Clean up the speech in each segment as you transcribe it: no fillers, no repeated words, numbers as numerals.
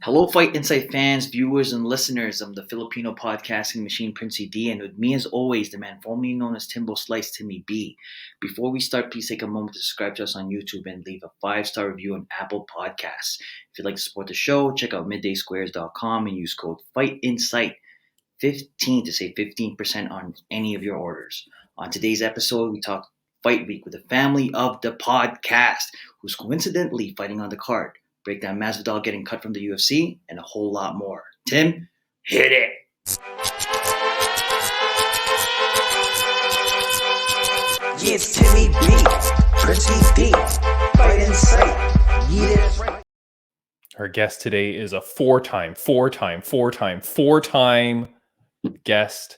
Hello, Fight Insight fans, viewers, and listeners of the Filipino podcasting machine, Princey D, and with me as always, the man formerly known as Timbo Slice, Timmy B. Before we start, please take a moment to subscribe to us on YouTube and leave a 5-star review on Apple Podcasts. If you'd like to support the show, check out middaysquares.com and use code FIGHTINSIGHT15 to save 15% on any of your orders. On today's episode, we talk Fight Week with the family of the podcast, who's coincidentally fighting on the card. Break down Masvidal getting cut from the UFC, and a whole lot more. Tim, hit it! Yeah, it's Timmy B, Princey D, Fight Insight, yeah, that's right. Our guest today is a four-time guest.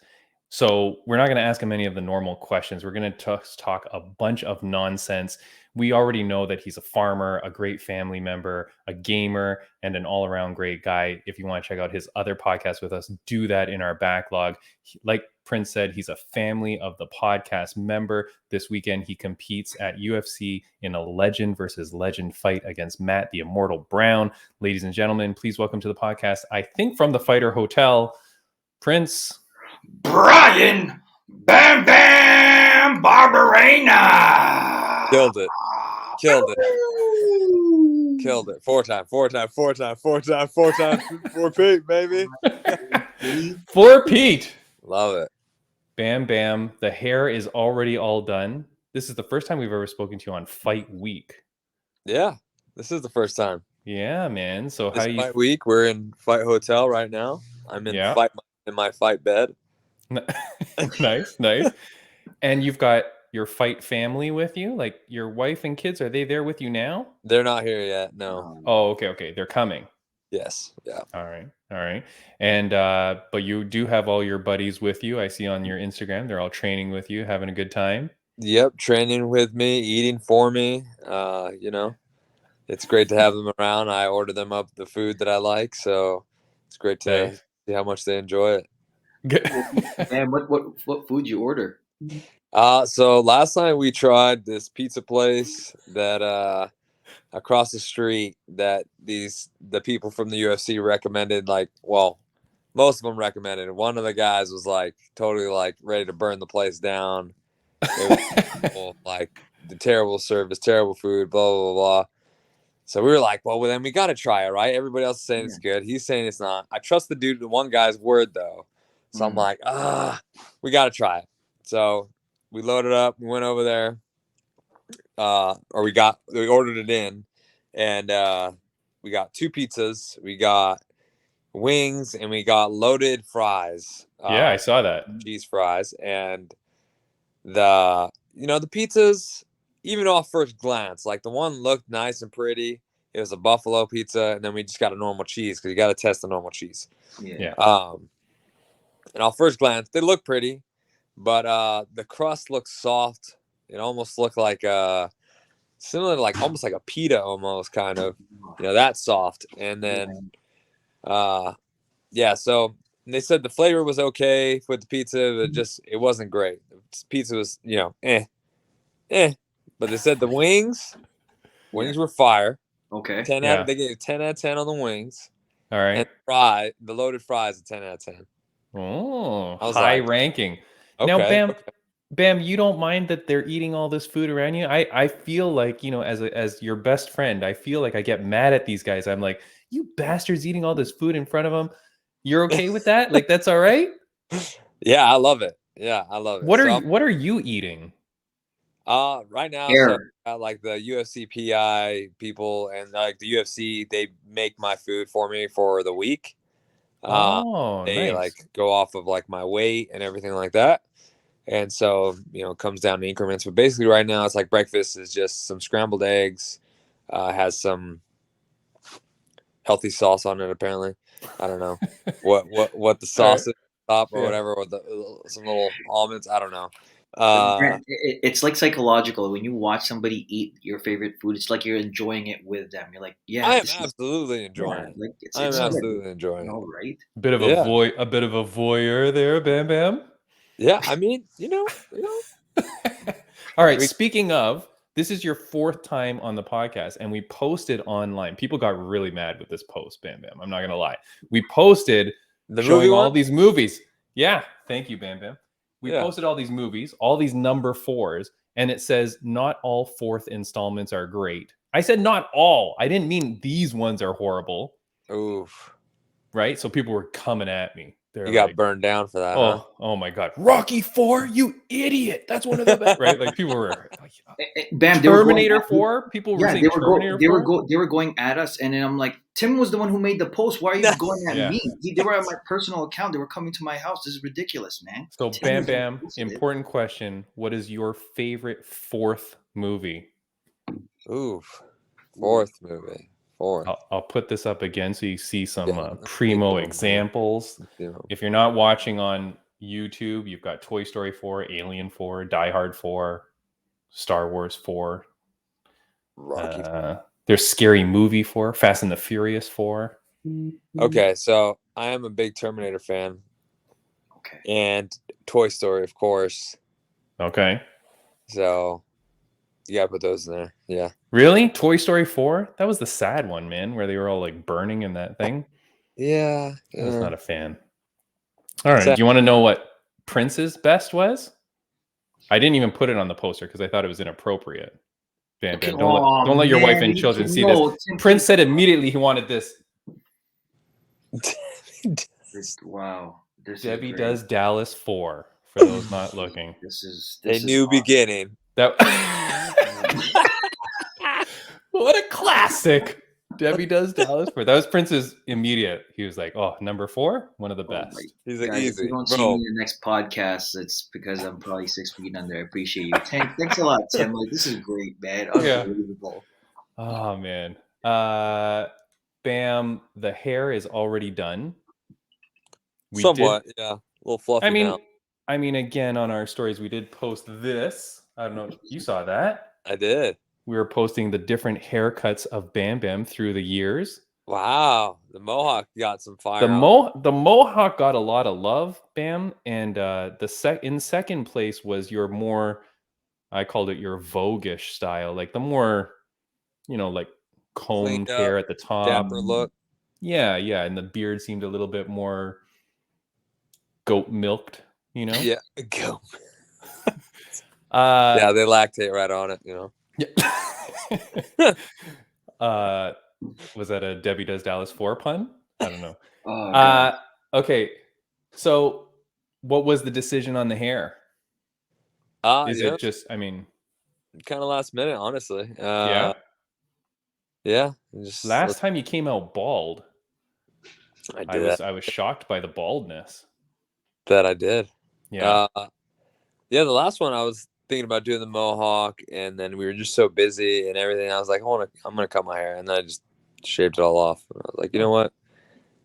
So we're not going to ask him any of the normal questions. We're going to talk a bunch of nonsense. We already know that he's a farmer, a great family member, a gamer, and an all-around great guy. If you want to check out his other podcast with us, do that in our backlog. Like Prince said, he's a family of the podcast member. This weekend, he competes at UFC in a legend versus legend fight against Matt, the Immortal Brown. Ladies and gentlemen, please welcome to the podcast, I think from the Fighter Hotel, Prince Bryan Bam Bam Barberena. Killed it. Four Pete, baby. for Pete. Love it. Bam Bam. The hair is already all done. This is the first time we've ever spoken to you on Fight Week. Yeah, this is the first time. Yeah, man. So This Fight Week, we're in Fight Hotel right now. I'm in my fight bed. Nice. And you've got your fight family with you, like your wife and kids. Are they there with you now? They're not here yet. No. Oh, okay. They're coming. Yes. Yeah. All right. And but you do have all your buddies with you. I see on your Instagram, they're all training with you, having a good time. Yep, training with me, eating for me. It's great to have them around. I order them up the food that I like, so it's great to see how much they enjoy it. And what food you order? So last night we tried this pizza place that across the street that the people from the UFC recommended. Most of them recommended. One of the guys was totally ready to burn the place down. It was terrible, the terrible service, terrible food, blah blah blah. So we were like, well, then we got to try it, right? Everybody else is saying it's good. He's saying it's not. I trust the one guy's word though. So I'm like, we got to try it. So we loaded up, we went over there, we ordered it in, and we got 2 pizzas, we got wings, and we got loaded fries. I saw that. Cheese fries. And the pizzas, even off first glance, the one looked nice and pretty. It was a buffalo pizza, and then we just got a normal cheese because you got to test the normal cheese. Yeah. And off first glance, they look pretty, but the crust looks soft. It almost looked similar to almost like a pita, almost kind of, that soft. And then, so they said the flavor was okay with the pizza, but it wasn't great. The pizza was, But they said the wings were fire. Okay. They gave 10 out of 10 on the wings. All right. And the loaded fries, a 10 out of 10. Oh, high ranking. Okay, now, Bam, you don't mind that they're eating all this food around you? I feel like, as your best friend, I feel like I get mad at these guys. I'm like, you bastards eating all this food in front of them. You're okay with that? That's all right? Yeah, I love it. Yeah, I love it. What are you eating? Right now, so the UFC PI people and the UFC, they make my food for me for the week. They nice. Go off of my weight and everything like that. And so, it comes down to increments. But basically right now it's breakfast is just some scrambled eggs, has some healthy sauce on it apparently. I don't know what the sauce is top or whatever, or some little almonds. I don't know. It's psychological. When you watch somebody eat your favorite food, it's like you're enjoying it with them. You're like, I am absolutely enjoying it. I'm absolutely enjoying it. All right. A bit of a voyeur there, Bam Bam. Yeah, I mean, All right. Speaking of, This is your 4th time on the podcast, and we posted online. People got really mad with this post, Bam Bam. I'm not gonna lie. We posted The showing movie all one? these movies. Yeah, thank you, Bam Bam. We Yeah. posted all these movies, all these number 4s, and it says not all 4th installments are great. I said not all. I didn't mean these ones are horrible, Oof. right? So people were coming at me. They're You got like, burned down for that, huh? oh my God. Rocky 4, you idiot. That's one of the best, right? Like people were like, Bam, they were going Terminator at- 4. People were Yeah, saying Terminator 4. they were going at us, and then I'm like, Tim was the one who made the post. Why are you going at Yeah. me? They were on my personal account. They were coming to my house. This is ridiculous, man. So Tim Bam was the one Bam, who posted it. important question. What is your favorite 4th movie? Oof. 4th movie. 4th. I'll put this up again so you see some Yeah, primo yeah. examples. Yeah. If you're not watching on YouTube, you've got Toy Story 4, Alien 4, Die Hard 4, Star Wars 4. Rocky. There's Scary Movie 4, Fast and the Furious 4. Okay, so I am a big Terminator fan. Okay. And Toy Story, of course. Okay. So you gotta put those in there. Yeah. Really? Toy Story 4? That was the sad one, man, where they were all like burning in that thing. Yeah. I was not a fan. All right. So- Do you want to know what Prince's best was? I didn't even put it on the poster because I thought it was inappropriate. Bam, Okay, Bam. Don't let your wife and children see this. Tim, Prince said immediately he wanted this. Wow. This is Debbie great. Does Dallas 4, for those not looking. This is a new awesome. beginning. That What a classic. Debbie Does Dallas 4. That was Prince's immediate. He was like, oh, number 4, one of the best. He's like, Guys, if easy. you don't see me in the next podcast, it's because I'm probably 6 feet under. I appreciate you. Thanks a lot, Tim. Like, this is great, man. Yeah. Unbelievable. Oh man. Bam, the hair is already done. Somewhat, yeah. A little fluffy now. I mean, again, on our stories, we did post this. I don't know if you saw that. I did. We were posting the different haircuts of Bam Bam through the years. Wow. The Mohawk got some fire. The Mohawk got a lot of love, Bam, and in second place was your more, I called it your Vogue-ish style, like the more, like combed Cleaned up, hair at the top. dapper look. Yeah, and the beard seemed a little bit more goat milked, Yeah, go. Yeah, Yeah, they lactate right on it, Yeah. Was that a Debbie Does Dallas 4 pun? I don't know. Oh, God. Okay, so what was the decision on the hair? Is it just? I mean, kind of last minute, honestly. yeah. Yeah. Just Last time you came out bald, I did. I was shocked by the baldness. That I did. Yeah. Yeah. The last one I was thinking about doing the Mohawk, and then we were just so busy and everything. I was like, I'm gonna cut my hair, and then I just shaved it all off. And I was like, you know what?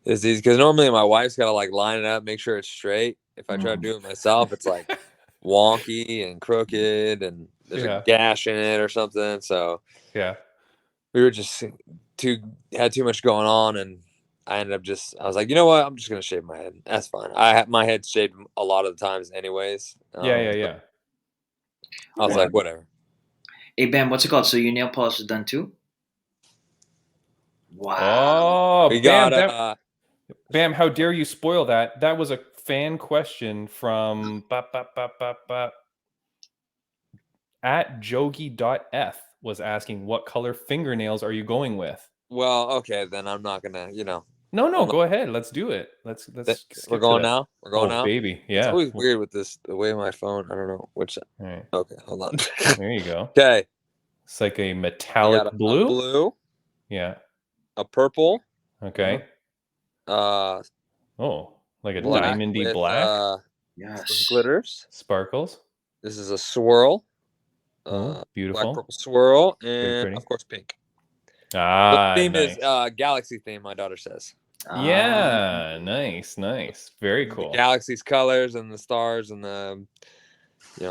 It's easy because normally my wife's gotta like line it up, make sure it's straight. If I try to do it myself, it's like wonky and crooked, and there's a gash in it or something. So yeah, we were just had too much going on, and I ended up I was like, you know what? I'm just gonna shave my head. That's fine. I had my head shaved a lot of the times, anyways. Yeah. I was like, whatever. Hey, Bam, what's it called? So your nail polish is done too? Wow. Oh, We Bam, got Bam, how dare you spoil that? That was a fan question from at jogi.f was asking, what color fingernails are you going with? Well, okay, then I'm not gonna, No, go ahead. Let's do it. Let's We're going now. We're going now. Baby. Yeah. It's always weird with the way my phone. I don't know which. All right. Okay, hold on. There you go. Okay. It's like a metallic blue. A blue. Yeah. A purple. Okay. Like a diamondy black. Yes. Some glitters. Sparkles. This is a swirl. Beautiful. Black purple swirl, and of course pink. The theme is galaxy theme. My daughter says. Yeah, nice. Very cool. The galaxy's colors and the stars and the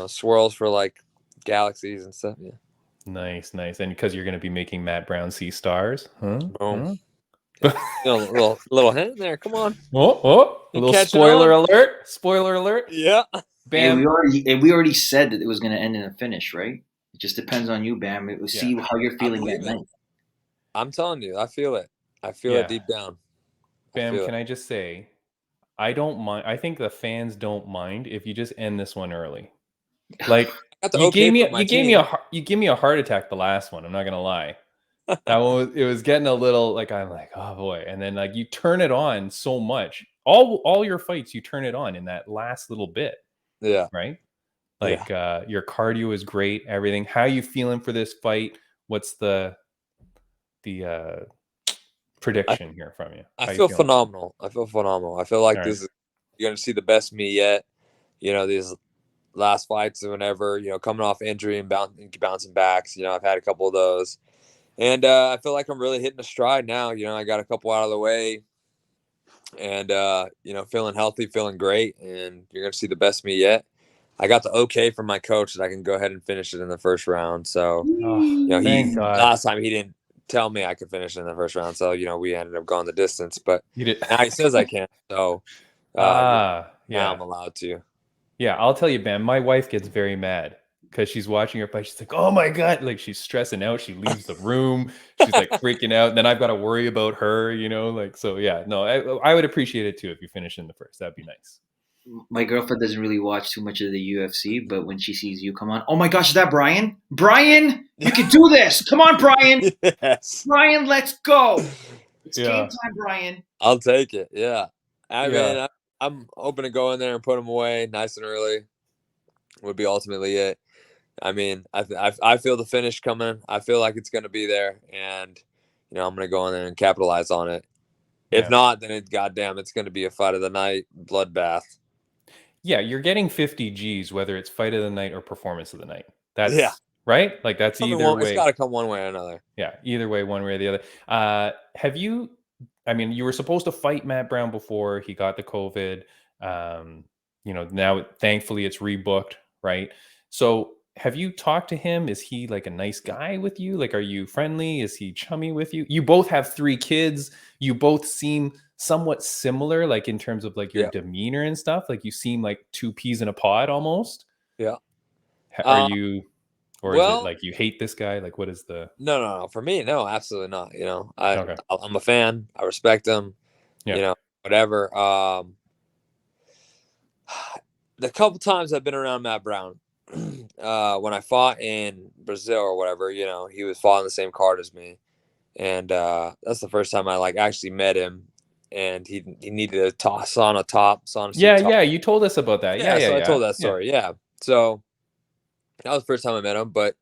swirls for like galaxies and stuff. Yeah. Nice. And because you're going to be making Matt Brown see stars, huh? Boom. Little hint there. Come on. Oh, a little spoiler alert. Spoiler alert. Yeah. Bam. Hey, we already said that it was going to end in a finish, right? It just depends on you, Bam. We'll see how you're feeling that night. I'm telling you, I feel it. I feel it deep down. Bam, can I just say, I don't mind. I think the fans don't mind if you just end this one early. Like you gave me a heart attack the last one. I'm not gonna lie. That one it was getting a little like I'm like, oh boy, and then like you turn it on so much. All your fights you turn it on in that last little bit. Yeah. Right. Like your cardio is great. Everything. How you feeling for this fight? What's the prediction here from you? I feel phenomenal. I feel like this is you're gonna see the best me yet. You know, these last fights or whenever, you know, coming off injury and bouncing backs. You know, I've had a couple of those. And I feel like I'm really hitting a stride now. You know, I got a couple out of the way. And you know, feeling healthy, feeling great, and you're gonna see the best me yet. I got the okay from my coach that I can go ahead and finish it in the first round. So you know, last time he didn't tell me I could finish it in the first round. So, you know, we ended up going the distance, but now he says I can. So now I'm allowed to. Yeah, I'll tell you, Bam, my wife gets very mad because she's watching her fight. She's like, oh my God, like she's stressing out. She leaves the room. She's like freaking out. And then I've got to worry about her, you know, like, so yeah, no, I would appreciate it too if you finish in the first. That'd be nice. My girlfriend doesn't really watch too much of the UFC, but when she sees you come on, oh my gosh, is that Bryan? Bryan, you can do this. Come on, Bryan. Yes. Bryan, let's go. It's game time, Bryan. I'll take it. Yeah. I mean, I'm hoping to go in there and put him away nice and early. Would be ultimately it. I mean, I feel the finish coming. I feel like it's going to be there, and you know, I'm going to go in there and capitalize on it. If not, then it's going to be a fight of the night bloodbath. Yeah, you're getting 50 G's whether it's fight of the night or performance of the night. That's right. Like that's either way. It's got to come one way or another. Yeah, either way, one way or the other. Have you? I mean, you were supposed to fight Matt Brown before he got the COVID. You know, now thankfully it's rebooked, right? So have you talked to him? Is he like a nice guy with you? Like, are you friendly? Is he chummy with you? You both have 3 kids. You both seem somewhat similar, like in terms of like your demeanor and stuff. Like you seem like 2 peas in a pod almost. Yeah. Are you, or is it like you hate this guy? Like, what is the? No. For me, no, absolutely not. You know, I'm a fan. I respect him. You know, whatever. The couple times I've been around Matt Brown, when I fought in Brazil or whatever, you know, he was fought on the same card as me, and that's the first time I like actually met him, and he needed a sauna top. Yeah, you told us about that. I told that story. Yeah, so that was the first time I met him, but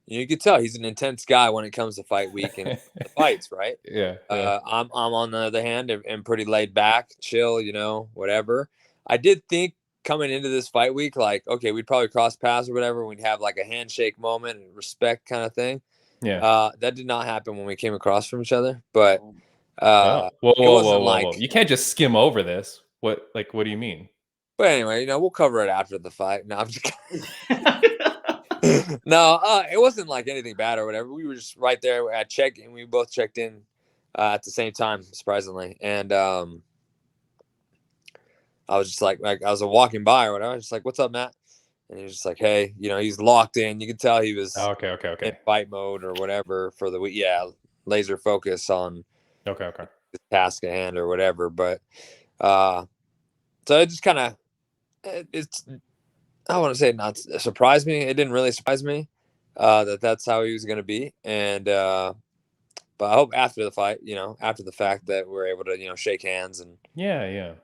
you could tell he's an intense guy when it comes to fight week and the fights, right? I'm on the other hand and pretty laid back, chill, you know, whatever. I did think coming into this fight week, like, okay, we'd probably cross paths or whatever. We'd have like a handshake moment and respect kind of thing. Yeah. That did not happen when we came across from each other. But whoa. You can't just skim over this. What do you mean? But anyway, you know, we'll cover it after the fight. No, I'm just no, it wasn't like anything bad or whatever. We were just right there at check, and we both checked in at the same time, surprisingly. And I was just like I was walking by or whatever. I was just like, "What's up, Matt?" And he was just like, "Hey, you know, he's locked in. You could tell he was okay in fight mode or whatever for the week. Yeah, laser focus on the task at hand or whatever." But so it just kind of I want to say not surprised me. It didn't really surprise me that's how he was going to be, and but I hope after the fight, you know, after the fact that we're able to, you know, shake hands and you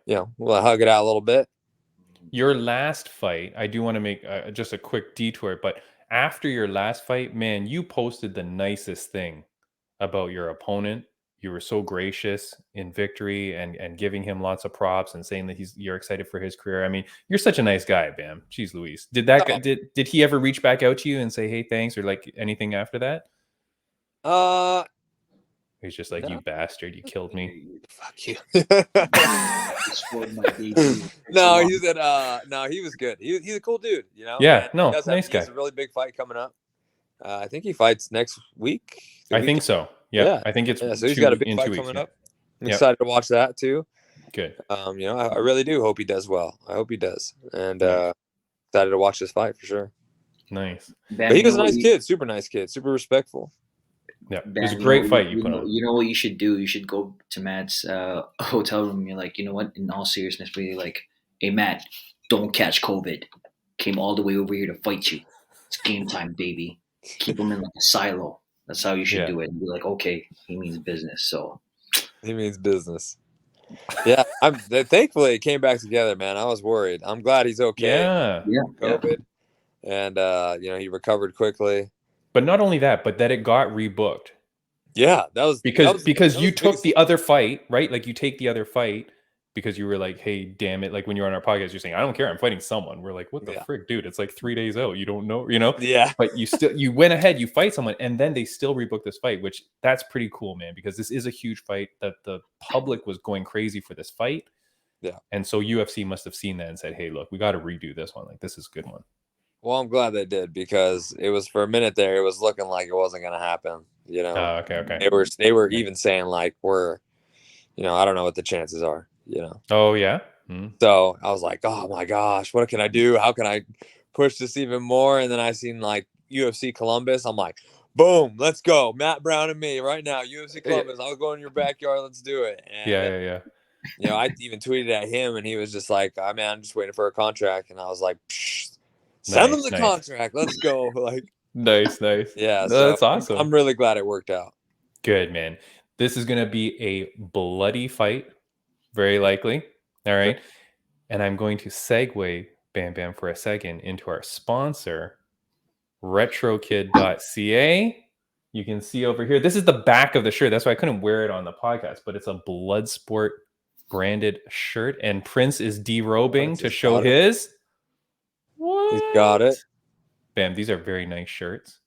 know, we'll hug it out a little bit. Your last fight, I do want to make just a quick detour, but after your last fight, man, you posted the nicest thing about your opponent. You were so gracious in victory and giving him lots of props and saying that you're excited for his career. I mean, you're such a nice guy, Bam. Jeez Louise. Did he ever reach back out to you and say, hey, thanks, or like anything after that? He's just like, you bastard, you killed me. Fuck you. No, he said, no, he was good. He's a cool dude, you know? Yeah, nice guy. He has a really big fight coming up. I think he fights next week. I think so. Yeah. I think it's so he's got a big fight coming up. I'm excited to watch that too. Good. You know, I really do hope he does well. I hope he does. And excited to watch this fight for sure. Nice. Bam, But he you was know a what nice you- kid, super respectful. Yeah, it was Bam, a you know great what fight you put on. You know what you should do? You should go to Matt's hotel room. You're like, you know what? In all seriousness, but you're like, hey Matt, don't catch COVID. Came all the way over here to fight you. It's game time, baby. Keep him in like a silo. That's how you should Yeah. do it. And be like, okay, he means business. So He means business. Yeah, thankfully it came back together, man. I was worried. I'm glad he's okay. Yeah. yeah. COVID, and he recovered quickly. But not only that, but that it got rebooked. Yeah, that was Because you the took biggest the other fight, right? Like you take the other fight because you were like, hey, damn it. Like when you're on our podcast, you're saying, I don't care, I'm fighting someone. We're like, what the Yeah. frick, dude? It's like 3 days out. You don't know, you know? Yeah. But you went ahead, you fight someone, and then they still rebooked this fight, which that's pretty cool, man, because this is a huge fight that the public was going crazy for this fight. Yeah. And so UFC must have seen that and said, hey, look, we got to redo this one. Like, this is a good one. Well, I'm glad they did, because it was, for a minute there, it was looking like it wasn't going to happen. You know, Okay. They were even saying like, I don't know what the chances are, you know? Oh yeah. Hmm. So I was like, oh my gosh, what can I do? How can I push this even more? And then I seen like UFC Columbus. I'm like, boom, let's go. Matt Brown and me right now. UFC Columbus. I'll go in your backyard. Let's do it. And, Yeah. you know, I even tweeted at him, and he was just like, oh, man, I'm just waiting for a contract. And I was like, send him the contract. Let's go. Like, Nice. yeah. No, So that's awesome. I'm really glad it worked out. Good, man. This is going to be a bloody fight, very likely. All right. And I'm going to segue, Bam, for a second into our sponsor, retrokid.ca. You can see over here. This is the back of the shirt. That's why I couldn't wear it on the podcast, but it's a Bloodsport branded shirt. And Prince is derobing to show his. What? He's got it. Bam, these are very nice shirts.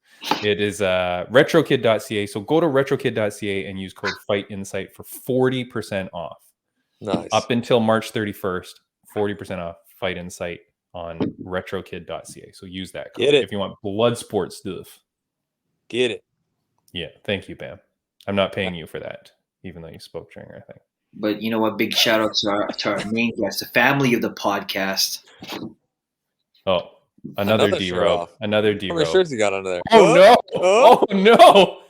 It is retrokid.ca. So go to retrokid.ca and use code FIGHTINSIGHT for 40% off. Nice. Up until March 31st, 40% off Fight Insight on retrokid.ca. So use that code if you want blood sport stuff. Get it. Yeah, thank you, Bam. I'm not paying you for that, even though you spoke during our thing. But you know what? Big shout out to our main guest, the family of the podcast. Oh, another D-robe. Another D-robe. How many shirts you got under there? Oh, no. Oh, no.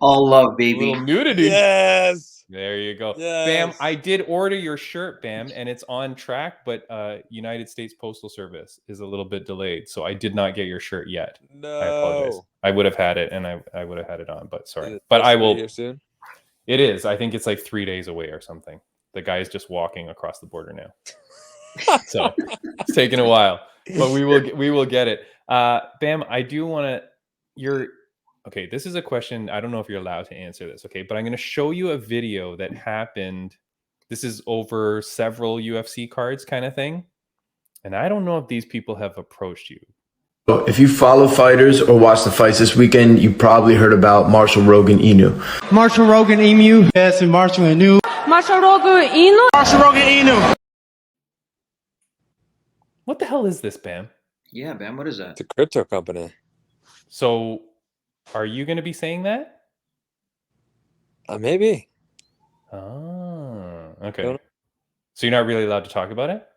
All love, baby. Little nudity. Yes. There you go. Yes. Bam, I did order your shirt, Bam, and it's on track, but United States Postal Service is a little bit delayed, so I did not get your shirt yet. No. I apologize. I would have had it, and I would have had it on, but sorry. Is But I will. here soon? It is. I think it's like 3 days away or something. The guy's just walking across the border now. So it's taking a while, but we will get it. Bam, I do want to. Okay, this is a question. I don't know if you're allowed to answer this. Okay, but I'm going to show you a video that happened. This is over several UFC cards, kind of thing, and I don't know if these people have approached you. If you follow fighters or watch the fights this weekend, you probably heard about Marshall Rogan Inu. Marshall Rogan Emu. Yes, and Marshall Inu. Marshall Rogan Inu. Marshall Rogan Inu. What the hell is this, Bam? Yeah, Bam, what is that? It's a crypto company. So, are you going to be saying that? Maybe. Oh, okay. So you're not really allowed to talk about it?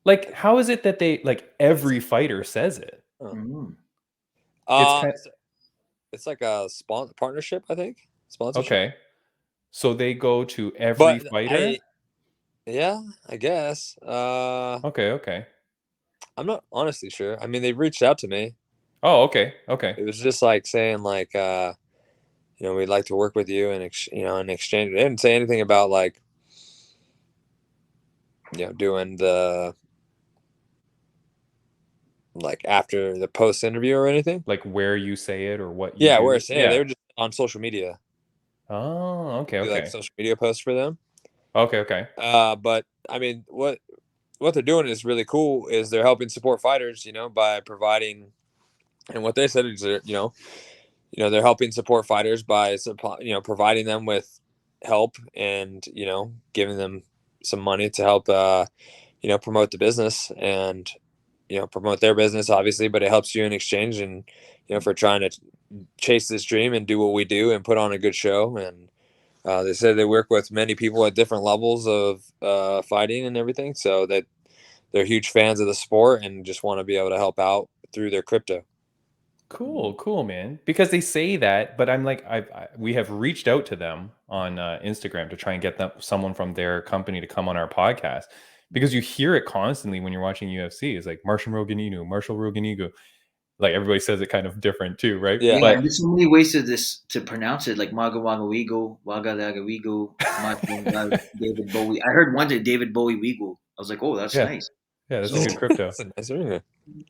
Like, how is it that they, like, every fighter says it? It's like a partnership, I think. Sponsorship. Okay. So they go to every fighter? I guess. Okay. I'm not honestly sure. I mean, they reached out to me. Oh, okay. It was just like saying like, we'd like to work with you in exchange. They didn't say anything about like, doing the like after the post interview or anything. Like where you say it or what you do. Where I say it. They were just on social media. Oh, okay. Like social media posts for them. Okay. But I mean, what they're doing is really cool. Is they're helping support fighters, by providing, and what they said is, they're helping support fighters by, providing them with help and, giving them some money to help, promote the business and, promote their business, obviously, but it helps you in exchange and, for trying to chase this dream and do what we do and put on a good show. And they said they work with many people at different levels of fighting and everything. So that they're huge fans of the sport and just want to be able to help out through their crypto. Cool, man. Because they say that, but I'm like, we have reached out to them on Instagram to try and get someone from their company to come on our podcast, because you hear it constantly when you're watching UFC. It's like Marshall Roganigu. Like everybody says it kind of different too, right? Yeah. But there's so many ways to pronounce it, like Maga Wagawigo, Waga Lagawigo, David Bowie. I heard one day David Bowie Wigo. I was like, oh, that's nice. Yeah, that's a good crypto. That's a nice ring.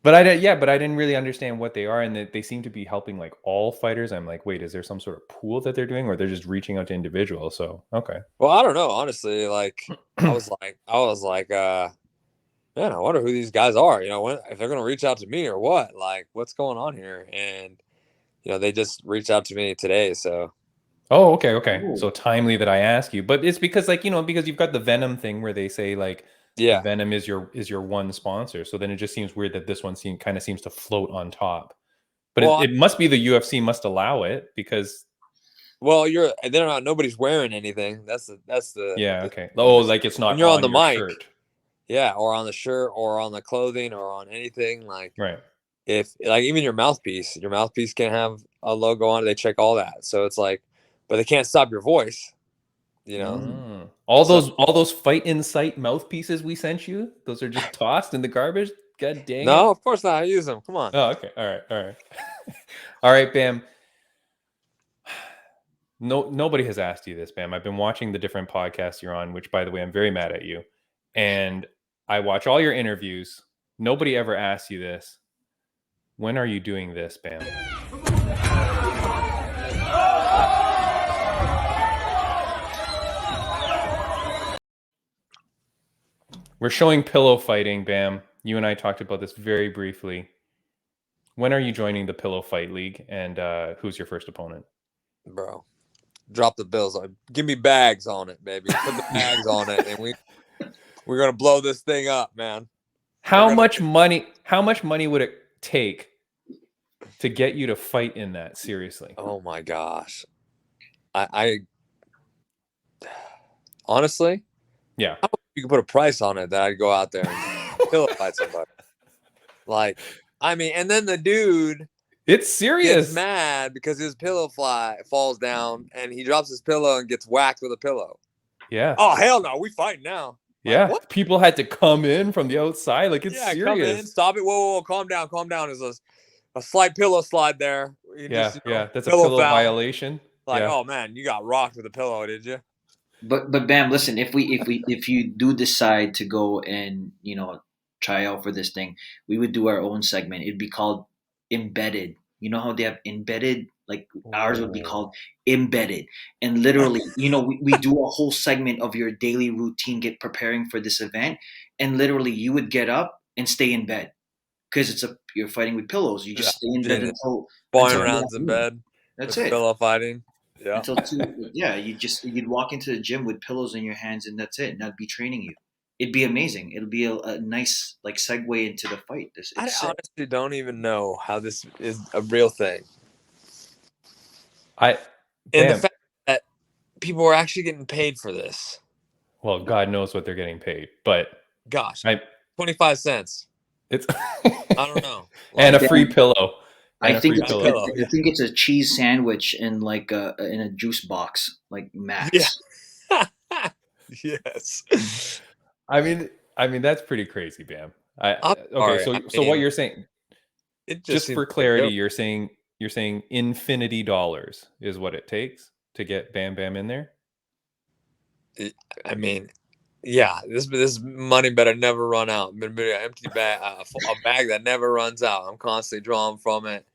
But I didn't really understand what they are, and they seem to be helping like all fighters. I'm like, wait, is there some sort of pool that they're doing, or they're just reaching out to individuals? So okay. Well, I don't know, honestly. Like, I was like, man, I wonder who these guys are. You know, if they're gonna reach out to me or what? Like, what's going on here? And you know, they just reached out to me today. So. Oh, okay. Ooh. So timely that I ask you, but it's because like, you know, because you've got the Venom thing where they say like, Venom is your one sponsor. So then it just seems weird that this one kind of seems to float on top. But it must be the UFC must allow it because. Well, nobody's wearing anything. That's the. Yeah. Okay. Like it's not. When you're on the mic. Shirt. Yeah, or on the shirt, or on the clothing, or on anything like. Right. If like even your mouthpiece can't have a logo on it. They check all that. So it's like, but they can't stop your voice. You know, all those Fight Insight mouthpieces we sent you, those are just tossed in the garbage. God dang. No, of course not. I use them. Come on. Oh, okay. All right. All right, Bam. Nobody has asked you this, Bam. I've been watching the different podcasts you're on, which, by the way, I'm very mad at you. And I watch all your interviews. Nobody ever asks you this. When are you doing this, Bam? We're showing pillow fighting, Bam. You and I talked about this very briefly. When are you joining the Pillow Fight League, and who's your first opponent? Bro, drop the bills. Give me bags on it, baby. Put the bags on it, and we're gonna blow this thing up, man. How much money would it take to get you to fight in that? Seriously? Oh my gosh, I honestly, yeah. You can put a price on it that I'd go out there and pillow fight somebody. Like, I mean, and then the dude, it's serious, gets mad because his pillow falls down and he drops his pillow and gets whacked with a pillow. Yeah. Oh hell no, we fighting now. Yeah. Like, what? People had to come in from the outside. Like, it's serious. Come in, stop it. Whoa, calm down. There's a slight pillow slide there. That's a pillow violation. Like, oh man, you got rocked with a pillow, did you? But Bam, listen, if you do decide to go and, you know, try out for this thing, we would do our own segment. It'd be called Embedded. You know how they have Embedded? Like ours would be called Embedded. And literally, you know, we do a whole segment of your daily routine, preparing for this event. And literally you would get up and stay in bed because you're fighting with pillows. You just stay in bed until rounds in bed. That's it. Pillow fighting. Yeah. You'd walk into the gym with pillows in your hands and that's it. And that'd be training you. It'd be amazing. It'll be a nice like segue into the fight. I honestly don't even know how this is a real thing. And the fact that people are actually getting paid for this. Well, God knows what they're getting paid, but gosh, 25 cents. It's I don't know. And a free pillow. I think it's a cheese sandwich in like in a juice box, like max. Yeah. Yes. I mean that's pretty crazy, Bam. So what you're saying? Just for clarity, you're saying infinity dollars is what it takes to get Bam Bam in there. I mean, yeah, this money better never run out. Better be an empty bag, a bag that never runs out. I'm constantly drawing from it,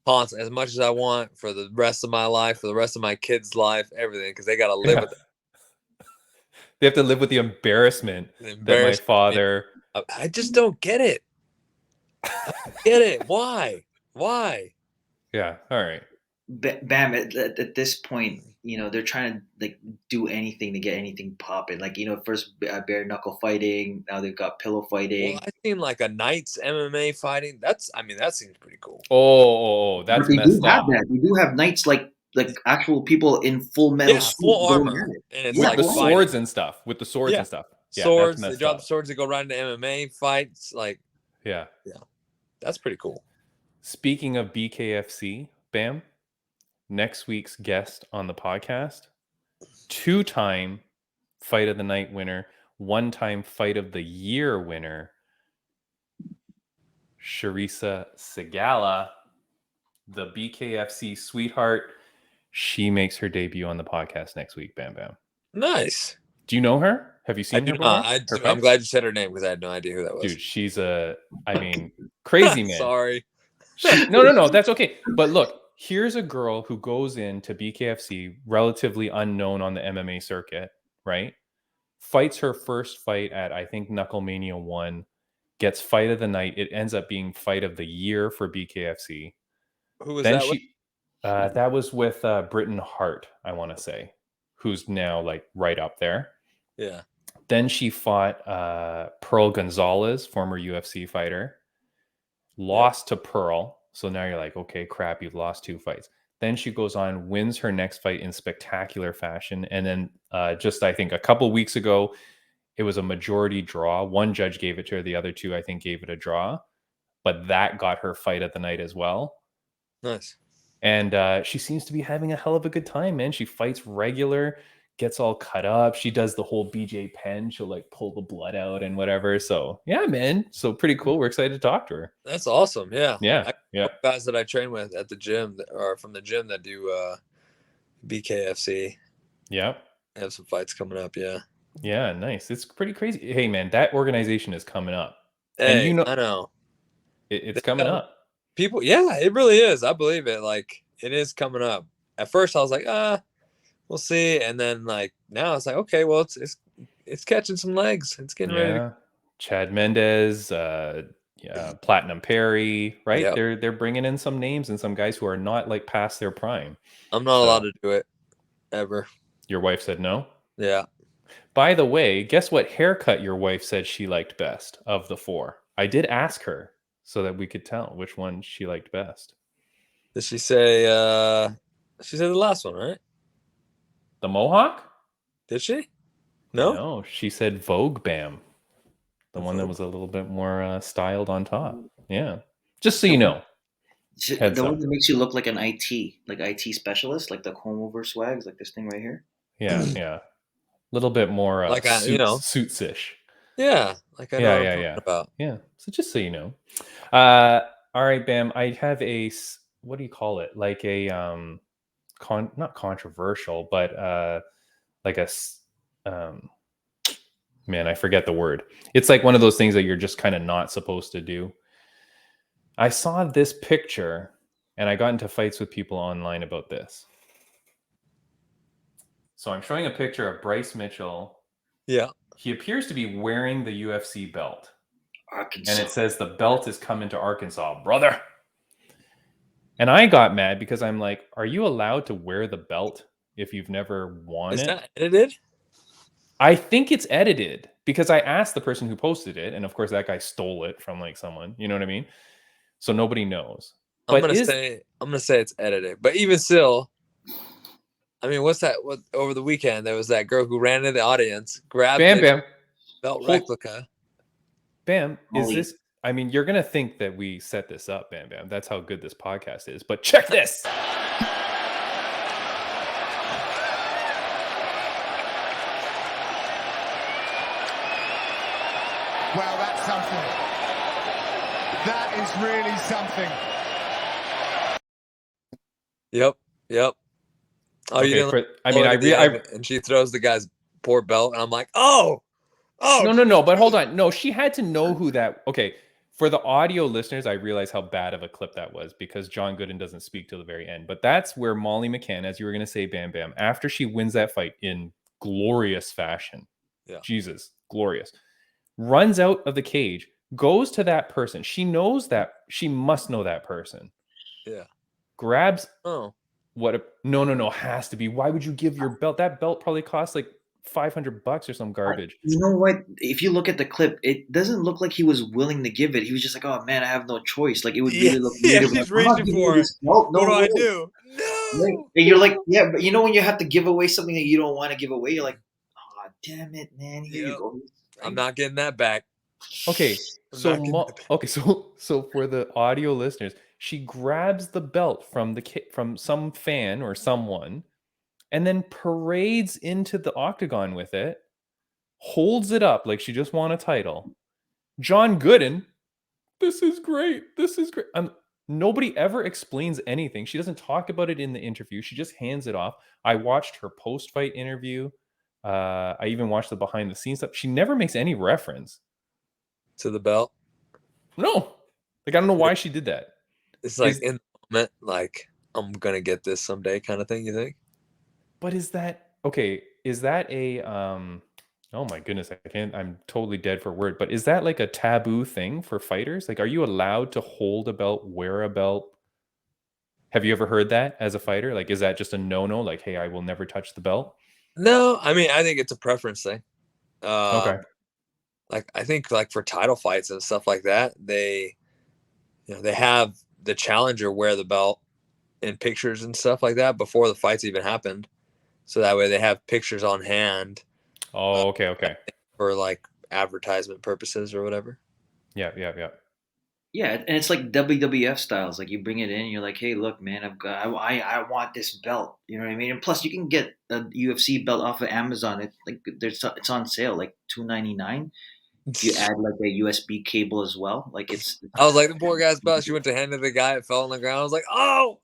constantly, as much as I want for the rest of my life, for the rest of my kids' life, everything, because they got to live with it. They have to live with the embarrassment that my father. I just don't get it. I don't get it. Why? Yeah. All right. Bam. At this point, you know, they're trying to like do anything to get anything popping. Like, you know, first bare knuckle fighting. Now they've got pillow fighting. Well, I seen like a Knights MMA fighting. That seems pretty cool. Oh, that's messed up. They do have Knights like actual people in full metal suit, full armor, and it's with the swords and stuff. With the swords and stuff. Yeah, swords. that's They drop messed the up. swords. They go right into MMA fights. Like, Yeah. that's pretty cool. Speaking of BKFC, Bam, next week's guest on the podcast, 2-time Fight of the Night winner, 1-time Fight of the Year winner, Sharissa Segala, the BKFC sweetheart. She makes her debut on the podcast next week, Bam Bam. Nice. Do you know her? Have you seen her before? I'm glad you said her name because I had no idea who that was. Dude, she's crazy man. Sorry. No, that's okay. But look, here's a girl who goes into BKFC, relatively unknown on the MMA circuit, right? Fights her first fight at, I think, Knucklemania 1, gets Fight of the Night. It ends up being Fight of the Year for BKFC. Who was Then that with? That was with Britton Hart, I want to say, who's now like right up there. Yeah. Then she fought Pearl Gonzalez, former UFC fighter. Lost to Pearl. So now you're like, okay, crap, you've lost 2 fights. Then she goes on, wins her next fight in spectacular fashion. And then just, I think, a couple weeks ago, it was a majority draw. One judge gave it to her. The other 2, I think, gave it a draw. But that got her Fight of the Night as well. Nice. And she seems to be having a hell of a good time, man. She fights regular, gets all cut up. She does the whole BJ Penn. She'll like pull the blood out and whatever. So yeah, man. So pretty cool. We're excited to talk to her. That's awesome. Yeah. Yeah. Guys that I train with at the gym or from the gym that do BKFC. Yeah. I have some fights coming up. Yeah. Yeah. Nice. It's pretty crazy. Hey, man, that organization is coming up. Hey, and I know. It's coming up. People, yeah, it really is. I believe it. Like, it is coming up. At first, I was like, we'll see. And then, like, now it's like, okay, well, it's catching some legs. It's getting ready. Chad Mendez, Platinum Perry, right? Yep. They're bringing in some names and some guys who are not like past their prime. I'm not allowed to do it ever. Your wife said no? Yeah. By the way, guess what haircut your wife said she liked best of the 4? I did ask her so that we could tell which one she liked best. Did she say she said the last one, right? The Mohawk? Did she? No? No, she said Vogue Bam. The one that was a little bit more styled on top. Yeah. Just so you know. The one that makes you look like an IT specialist, like the comb over swags, like this thing right here. Yeah. A little bit more like suits-ish. Yeah. Like I know what I'm talking about. Yeah. So just so you know. All right, Bam. I have a, what do you call it? Like a not controversial, but like a man, I forget the word. It's like one of those things that you're just kind of not supposed to do. I saw this picture and I got into fights with people online about this. So I'm showing a picture of Bryce Mitchell. Yeah. He appears to be wearing the UFC belt. Arkansas. And it says the belt is coming to Arkansas, brother. And I got mad because I'm like, are you allowed to wear the belt if you've never worn it? Is that edited? I think it's edited because I asked the person who posted it. And of course, that guy stole it from like someone, you know what I mean? So nobody knows. I'm gonna say it's edited. But even still, I mean, what's that? What over the weekend there was that girl who ran into the audience, grabbed Bam belt replica. Bam, is this? I mean, you're gonna think that we set this up, Bam Bam. That's how good this podcast is. But check this. Well, that's something. That is really something. Yep. Oh, okay, you didn't. And she throws the guy's poor belt, and I'm like, oh. No. But hold on. No, she had to know who that. Okay, for the audio listeners, I realize how bad of a clip that was because John Gooden doesn't speak till the very end. But that's where Molly McCann, as you were going to say, Bam Bam, after she wins that fight in glorious fashion, Jesus, glorious, runs out of the cage, goes to that person. She knows that she must know that person. Yeah. Grabs. Oh. No, has to be. Why would you give your belt? That belt probably costs like $500 or some garbage. You know what? If you look at the clip, it doesn't look like he was willing to give it. He was just like, "Oh man, I have no choice." Like it would really look weird. He's reaching for it. What do I do? No. And you're like, yeah, but you know when you have to give away something that you don't want to give away, you're like, "Oh damn it, man! Here you go." I'm not getting that back. Okay, I'm so not getting that back. okay, so for the audio listeners, she grabs the belt from from some fan or someone, and then parades into the octagon with it, holds it up like she just won a title. John Gooden, this is great. This is great. Nobody ever explains anything. She doesn't talk about it in the interview. She just hands it off. I watched her post-fight interview. I even watched the behind-the-scenes stuff. She never makes any reference To the belt. No, like I don't know why she did that. It's like in the moment, like I'm gonna get this someday, kind of thing. You think? But is that okay? Is that a Oh my goodness, I'm totally dead for word. But is that like a taboo thing for fighters? Like, are you allowed to hold a belt, wear a belt? Have you ever heard that as a fighter? Like, is that just a no-no? Like, hey, I will never touch the belt. No, I mean, I think it's a preference thing. Okay. Like I think like for title fights and stuff like that, they have the challenger wear the belt in pictures and stuff like that before the fights even happened, so that way they have pictures on hand. Oh, okay. For like advertisement purposes or whatever. Yeah. Yeah, and it's like WWF styles. Like you bring it in, you're like, "Hey, look, man, I want this belt." You know what I mean? And plus, you can get a UFC belt off of Amazon. It's on sale, like $2.99. If you add like a USB cable as well, like it's. I was like, the poor guy's belt. She went to hand it to the guy. It fell on the ground. I was like, oh,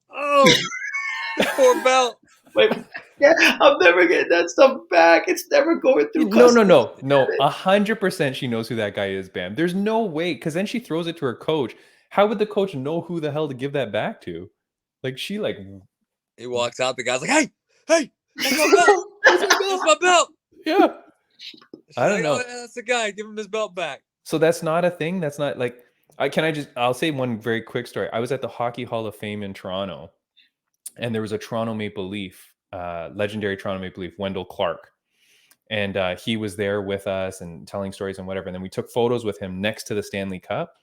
poor belt. Wait, yeah, I'm never getting that stuff back. It's never going through. No. 100% she knows who that guy is, Bam. There's no way, because then she throws it to her coach. How would the coach know who the hell to give that back to? Like she like he walks out. The guy's like, hey, that's my belt. That's my belt. Yeah. I don't know. Oh, yeah, that's the guy. Give him his belt back. So that's not a thing. That's not like I'll say one very quick story. I was at the Hockey Hall of Fame in Toronto, and there was a Toronto Maple Leaf, legendary Toronto Maple Leaf, Wendell Clark. And he was there with us and telling stories and whatever. And then we took photos with him next to the Stanley Cup.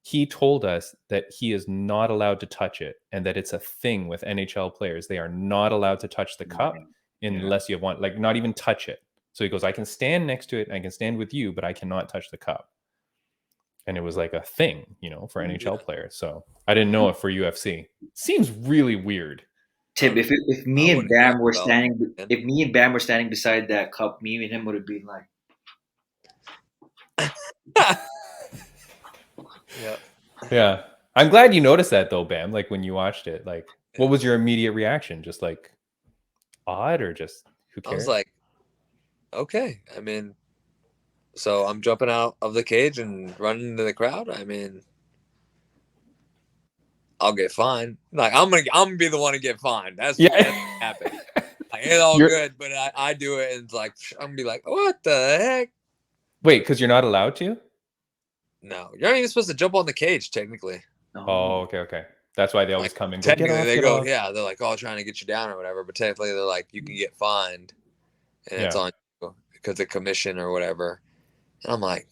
He told us that he is not allowed to touch it, and that it's a thing with NHL players. They are not allowed to touch the cup unless you want, like, not even touch it. So he goes, I can stand next to it and I can stand with you, but I cannot touch the cup. And it was like a thing, for NHL players. So I didn't know it for UFC. Seems really weird. Tim, if me and Bam were standing beside that cup, me and him would have been like, yeah. I'm glad you noticed that though, Bam. Like when you watched it, like what was your immediate reaction? Just like odd, or just who cares? I was like, okay. I mean, so I'm jumping out of the cage and running into the crowd. I mean, I'll get fined. Like I'm gonna be the one to get fined. That's what happened. Like, it's all good, but I do it, and it's like I'm gonna be like, what the heck? Wait, because you're not allowed to? No, you're not even supposed to jump on the cage technically. Oh, okay. That's why they always come and go. Technically, they go, yeah, they're like, oh, trying to get you down or whatever. But technically, they're like, you can get fined, and it's on you because of commission or whatever. And I'm like,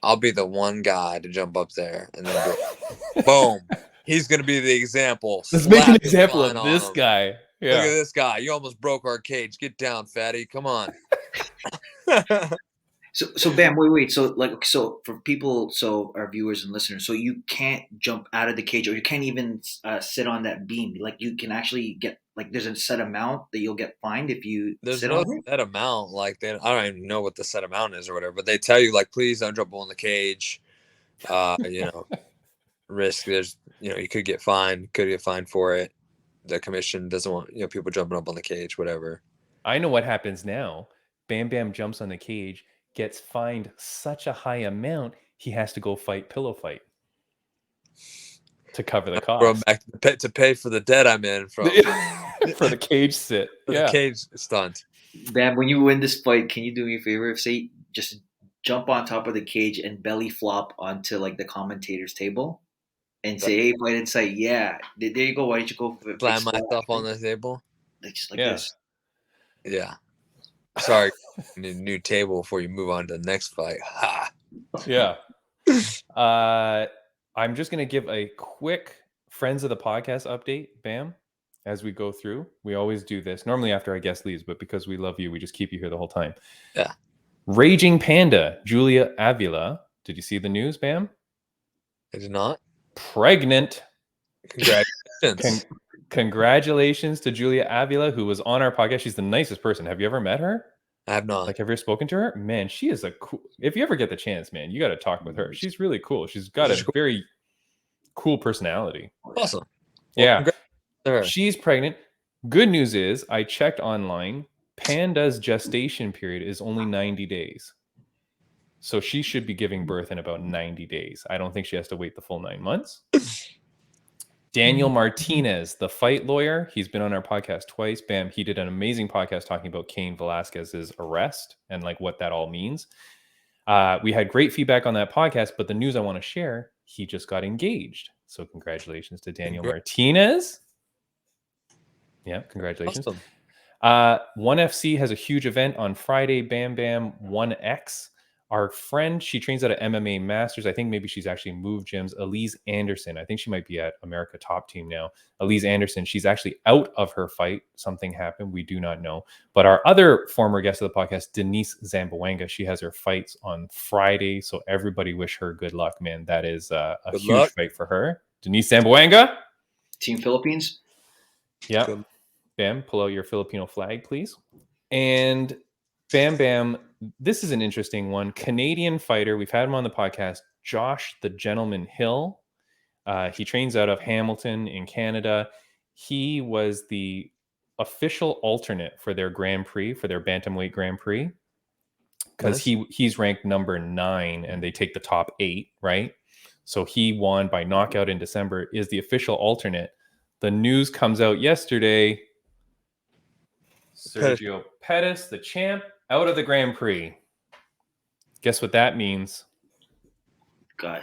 I'll be the one guy to jump up there and then boom. He's going to be the example. Let's make an example of this guy. Yeah. Look at this guy. You almost broke our cage. Get down, fatty. Come on. So Bam, wait. So for people, our viewers and listeners, so you can't jump out of the cage, or you can't even sit on that beam. Like you can actually get, like, there's a set amount that you'll get fined if you sit on it. There's no set amount. Like I don't even know what the set amount is or whatever, but they tell you like, please don't jump on the cage. Risk. There's, you could get fined. Could get fined for it. The commission doesn't want people jumping up on the cage, whatever. I know what happens now. Bam Bam jumps on the cage, gets fined such a high amount, he has to go fight pillow fight to cover the cost. Going back to pay for the debt I'm in from for the cage sit. The cage stunt. Bam, when you win this fight, can you do me a favor? Say just jump on top of the cage and belly flop onto like the commentator's table and say, hey, fight insight. Yeah. There you go. Why don't you go for slam myself on the table? Just like this. Yeah. Sorry, new table before you move on to the next fight. Ha. Yeah. I'm just going to give a quick friends of the podcast update, Bam, as we go through. We always do this, normally after our guest leaves, but because we love you, we just keep you here the whole time. Yeah. Raging Panda, Julia Avila. Did you see the news, Bam? I did not. Pregnant. Congratulations. Congratulations to Julia Avila, who was on our podcast. She's the nicest person. Have you ever met her? I have not. Like, have you ever spoken to her? Man, she is a cool. If you ever get the chance, man, you got to talk with her. She's really cool. She's got a very cool personality. Awesome. Yeah. Well, she's pregnant. Good news is, I checked online. Panda's gestation period is only 90 days. So she should be giving birth in about 90 days. I don't think she has to wait the full 9 months. Daniel Martinez, the fight lawyer, he's been on our podcast twice. Bam, he did an amazing podcast talking about Cain Velasquez's arrest and like what that all means. We had great feedback on that podcast, but the news I want to share, he just got engaged. So congratulations to Daniel Martinez. Yeah, congratulations. Awesome. 1FC has a huge event on Friday. Bam Bam 1X. Our friend, she trains at an MMA Masters. I think maybe she's actually moved gyms. Elise Anderson. I think she might be at America Top Team now. Elise Anderson, she's actually out of her fight. Something happened. We do not know. But our other former guest of the podcast, Denise Zamboanga, she has her fights on Friday. So everybody wish her good luck, man. That is a huge fight for her. Denise Zamboanga. Team Philippines. Yeah. Bam, pull out your Filipino flag, please. And Bam Bam, this is an interesting one. Canadian fighter. We've had him on the podcast. Josh the Gentleman Hill. He trains out of Hamilton in Canada. He was the official alternate for their Grand Prix, for their Bantamweight Grand Prix. Because he's ranked number 9 and they take the top 8, right? So he won by knockout in December, is the official alternate. The news comes out yesterday. Sergio Pettis, the champ, out of the Grand Prix. Guess what that means? God.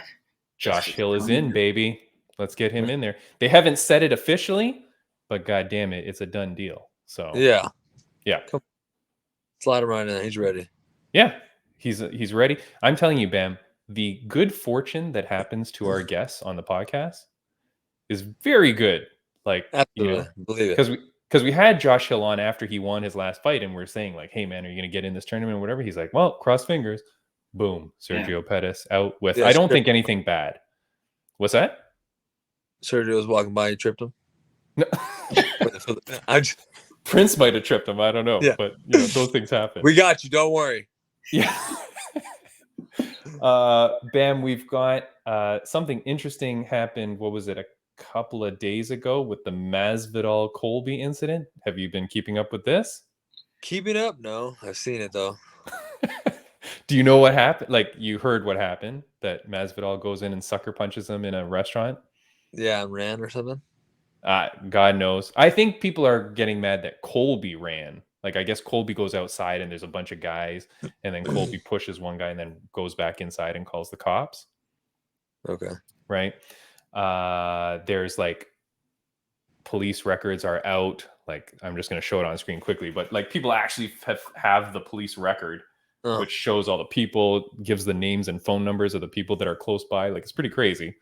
Josh Hill is in, baby. Let's get him in there. They haven't said it officially, but God damn it, it's a done deal. So yeah. Slide him right in. He's ready. Yeah, he's ready. I'm telling you, Bam, the good fortune that happens to our guests on the podcast is very good. Like, absolutely, believe it. Because we had Josh Hill on after he won his last fight, and we're saying like, "Hey, man, are you going to get in this tournament or whatever?" He's like, "Well, cross fingers." Boom, Sergio Pettis out with. I don't think anything bad. What's that? Sergio was walking by, he tripped him. No. Prince might have tripped him. I don't know, but those things happen. We got you. Don't worry. Yeah. Bam, we've got something interesting happened. What was it? A couple of days ago with the Masvidal Colby incident. Have you been keeping up with this? Keeping up? No, I've seen it though. Do you know what happened? Like, you heard what happened, that Masvidal goes in and sucker punches him in a restaurant? Yeah, and ran or something. God knows. I think people are getting mad that Colby ran. Like, I guess Colby goes outside and there's a bunch of guys, and then Colby pushes one guy and then goes back inside and calls the cops. Okay. Right. There's like police records are out. Like, I'm just going to show it on screen quickly, but like, people actually have the police record, which shows all the people, gives the names and phone numbers of the people that are close by. Like, it's pretty crazy.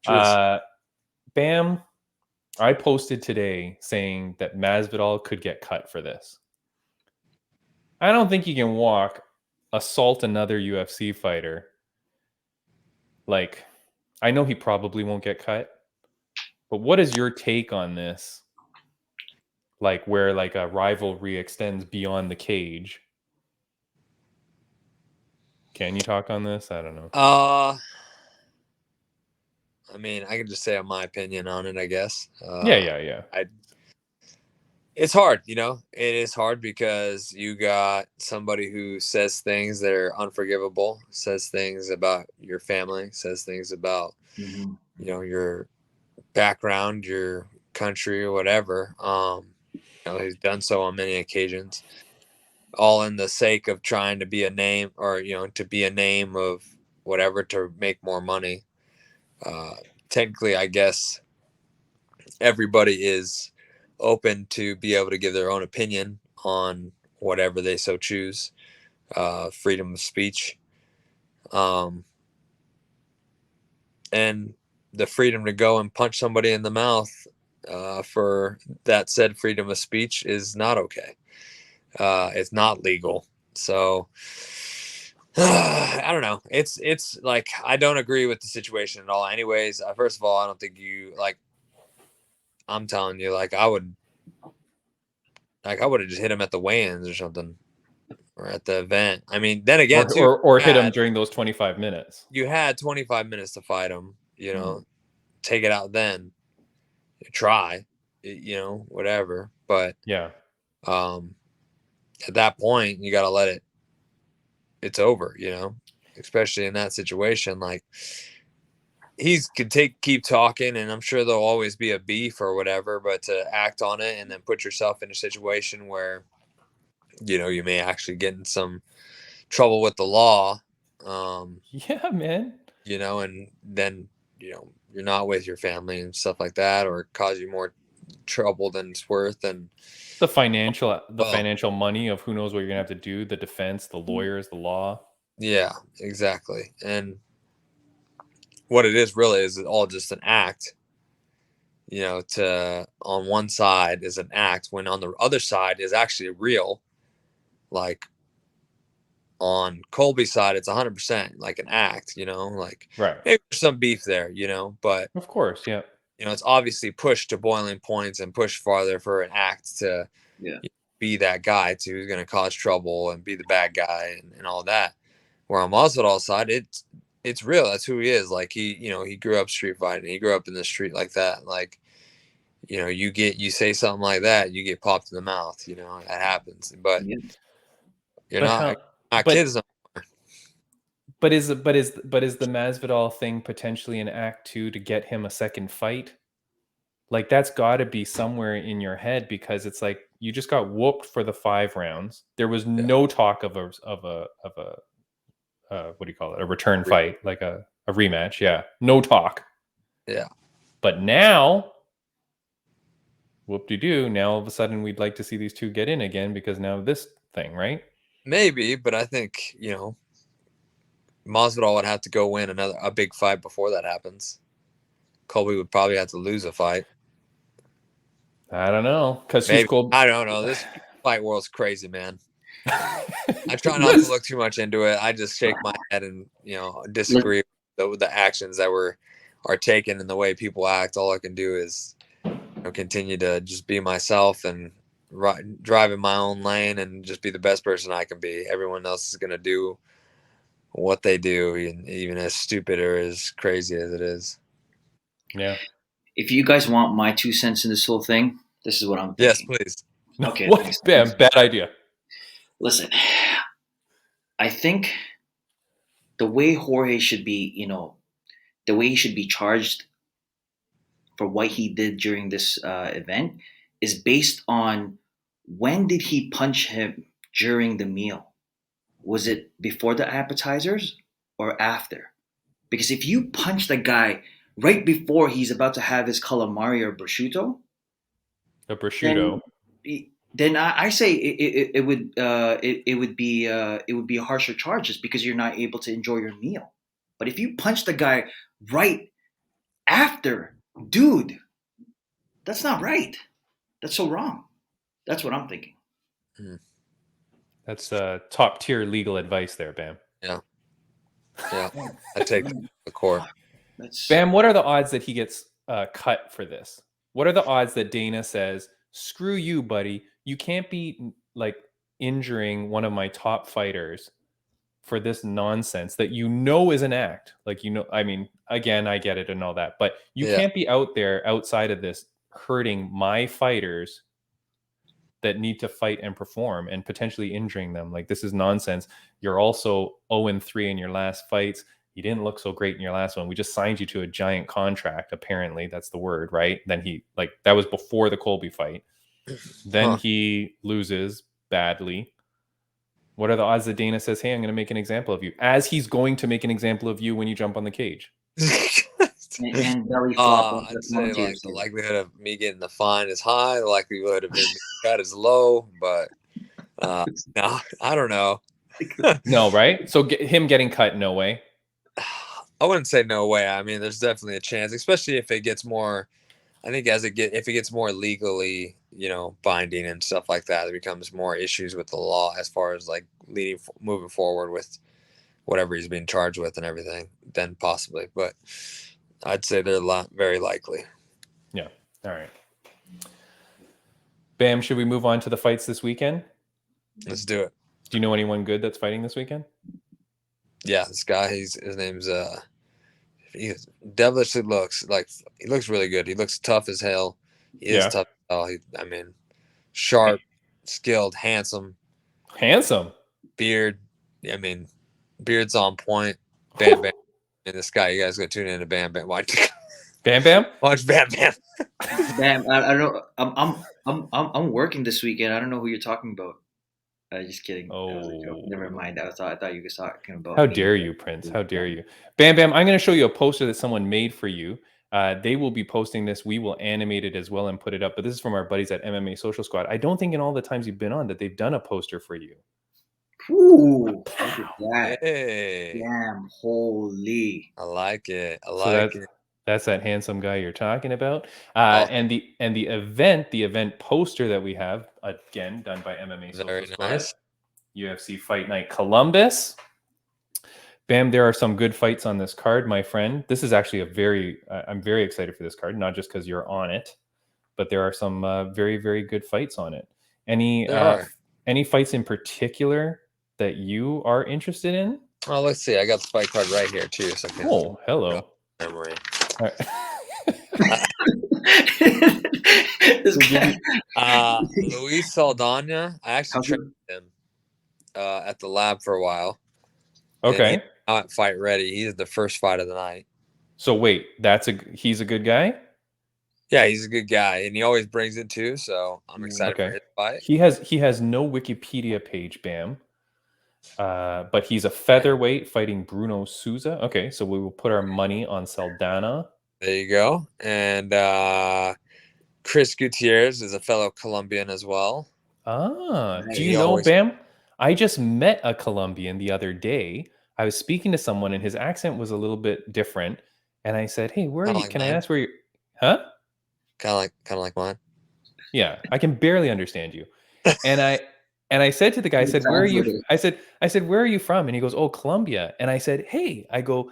Bam, I posted today saying that Masvidal could get cut for this. I don't think you can assault another UFC fighter. Like, I know he probably won't get cut, but what is your take on this? Like, where like a rivalry extends beyond the cage. Can you talk on this? I don't know. I mean, I can just say my opinion on it, I guess. Yeah. It's hard, It is hard because you got somebody who says things that are unforgivable, says things about your family, says things about, your background, your country, or whatever. He's done so on many occasions, all in the sake of trying to be a name, or, to be a name of whatever, to make more money. Technically, I guess everybody is open to be able to give their own opinion on whatever they so choose. Freedom of speech. And the freedom to go and punch somebody in the mouth for that said freedom of speech is not okay. It's not legal. So I don't know. It's like I don't agree with the situation at all. Anyways, first of all, I don't think you like. I'm telling you, like I would have just hit him at the weigh-ins or something, or at the event. I mean, then again, too, or hit him during those 25 minutes. you had 25 minutes to fight him. You know, take it out then. Try, you know, whatever. But Yeah. At that point, you got to let it. It's over, you know, especially in that situation. Like could keep talking, and I'm sure there'll always be a beef or whatever. But to act on it and then put yourself in a situation where, you know, you may actually get in some trouble with the law. Yeah, man. You know, and then, you know, you're not with your family and stuff like that, or cause you more trouble than it's worth. And The financial money of who knows what you're gonna have to do, the defense, the lawyers, the law. Yeah, exactly. And what it is really is all just an act. You know, on one side is an act, when on the other side is actually real. Like on Colby's side, it's 100% like an act, you know, like Right. maybe there's some beef there, you know, but Of course, yeah. you know, it's obviously pushed to boiling points and pushed farther for an act to be that guy who's going to cause trouble and be the bad guy and all that. Where on Masvidal's side, it's real. That's who he is. Like he grew up street fighting. He grew up in the street like that. Like, you know, you say something like that, you get popped in the mouth. You know, that happens. But you're not kids. But is the Masvidal thing potentially an act too to get him a second fight? Like that's got to be somewhere in your head, because it's like you just got whooped for the 5 rounds. There was no talk of a what do you call it? A return fight, like a rematch. Yeah, no talk. Yeah. But now, whoop-de-doo, now all of a sudden we'd like to see these two get in again because now of this thing, right? Maybe, but I think, you know, Masvidal would have to go win a big fight before that happens. Colby would probably have to lose a fight. I don't know, because I don't know. This fight world's crazy, man. I try not to look too much into it. I just shake my head and, you know, disagree with the actions that are taken and the way people act. All I can do is, you know, continue to just be myself and drive in my own lane and just be the best person I can be. Everyone else is going to do what they do, even as stupid or as crazy as it is. Yeah. If you guys want my 2 cents in this whole thing, this is what I'm thinking. Yes, please. Okay. What? Bam, bad idea. Listen, I think the way Jorge should be, you know, the way he should be charged for what he did during this event is based on when did he punch him during the meal? Was it before the appetizers or after? Because if you punch the guy right before he's about to have his calamari or prosciutto, then I say it would be a harsher charge, just because you're not able to enjoy your meal. But if you punch the guy right after, dude, that's not right. That's so wrong. That's what I'm thinking. That's top tier legal advice there, Bam. Yeah. I take the court. Bam, what are the odds that he gets cut for this? What are the odds that Dana says, screw you, buddy, you can't be like injuring one of my top fighters for this nonsense that you know is an act? Like, you know, I mean, again, I get it and all that, but you can't be out there outside of this hurting my fighters that need to fight and perform and potentially injuring them. Like, this is nonsense. You're also 0-3 in your last fights. You didn't look so great in your last one. We just signed you to a giant contract. Apparently that's the word, right? Then he, like, that was before the Colby fight. Then he loses badly. What are the odds that Dana says, hey, I'm going to make an example of you, as he's going to make an example of you when you jump on the cage? and belly flop. I'd say like the likelihood of me getting the fine is high. The likelihood of him being cut is low, but no, I don't know. No, right? So him getting cut, no way. I wouldn't say no way. I mean, there's definitely a chance, especially if it gets more I think if it gets more legally, binding and stuff like that, there becomes more issues with the law as far as like moving forward with whatever he's being charged with and everything. Then possibly, but I'd say they're very likely. Yeah. All right. Bam, should we move on to the fights this weekend? Let's do it. Do you know anyone good that's fighting this weekend? Yeah, this guy, his name's he devilishly looks like he looks really good. He looks tough as hell. He is tough as hell. Sharp, skilled, handsome. Handsome. Beard. Beard's on point. Bam Bam. And this guy, you guys go tune in to Bam Bam. Watch Bam Bam? Watch Bam Bam. Bam, I don't know. I'm working this weekend. I don't know who you're talking about. Just kidding. That was a joke. Never mind. I thought you were talking about. How dare you, Prince? How dare you? Bam Bam, I'm going to show you a poster that someone made for you. They will be posting this. We will animate it as well and put it up. But this is from our buddies at MMA Social Squad. I don't think in all the times you've been on that they've done a poster for you. Ooh, look at that. Hey. Damn, holy. I like it. That's that handsome guy you're talking about. And the event poster that we have, again, done by MMA Social Squad. Nice. UFC Fight Night Columbus. Bam, there are some good fights on this card, my friend. This is actually I'm very excited for this card, not just because you're on it, but there are some very, very good fights on it. Any fights in particular that you are interested in? Well, let's see. I got the fight card right here too. So hello. Memory. All right. This guy. Luis Saldana. I actually trained him at the lab for a while. Okay. He's not fight ready. He's the first fight of the night. So wait, he's a good guy? Yeah, he's a good guy, and he always brings it too. So I'm excited for his fight. He has no Wikipedia page, Bam. But he's a featherweight fighting Bruno Souza. Okay, so we will put our money on Saldana. There you go. And Chris Gutierrez is a fellow Colombian as well. Do you know, Bam? I just met a Colombian the other day. I was speaking to someone, and his accent was a little bit different. And I said, "Hey, where are you? Can I ask where you're?" Huh? Kind of like mine. Yeah, I can barely understand you. And I said to the guy, I said, "Where are you?" I said, "Where are you from?" And he goes, "Oh, Colombia." And I said, "Hey," I go,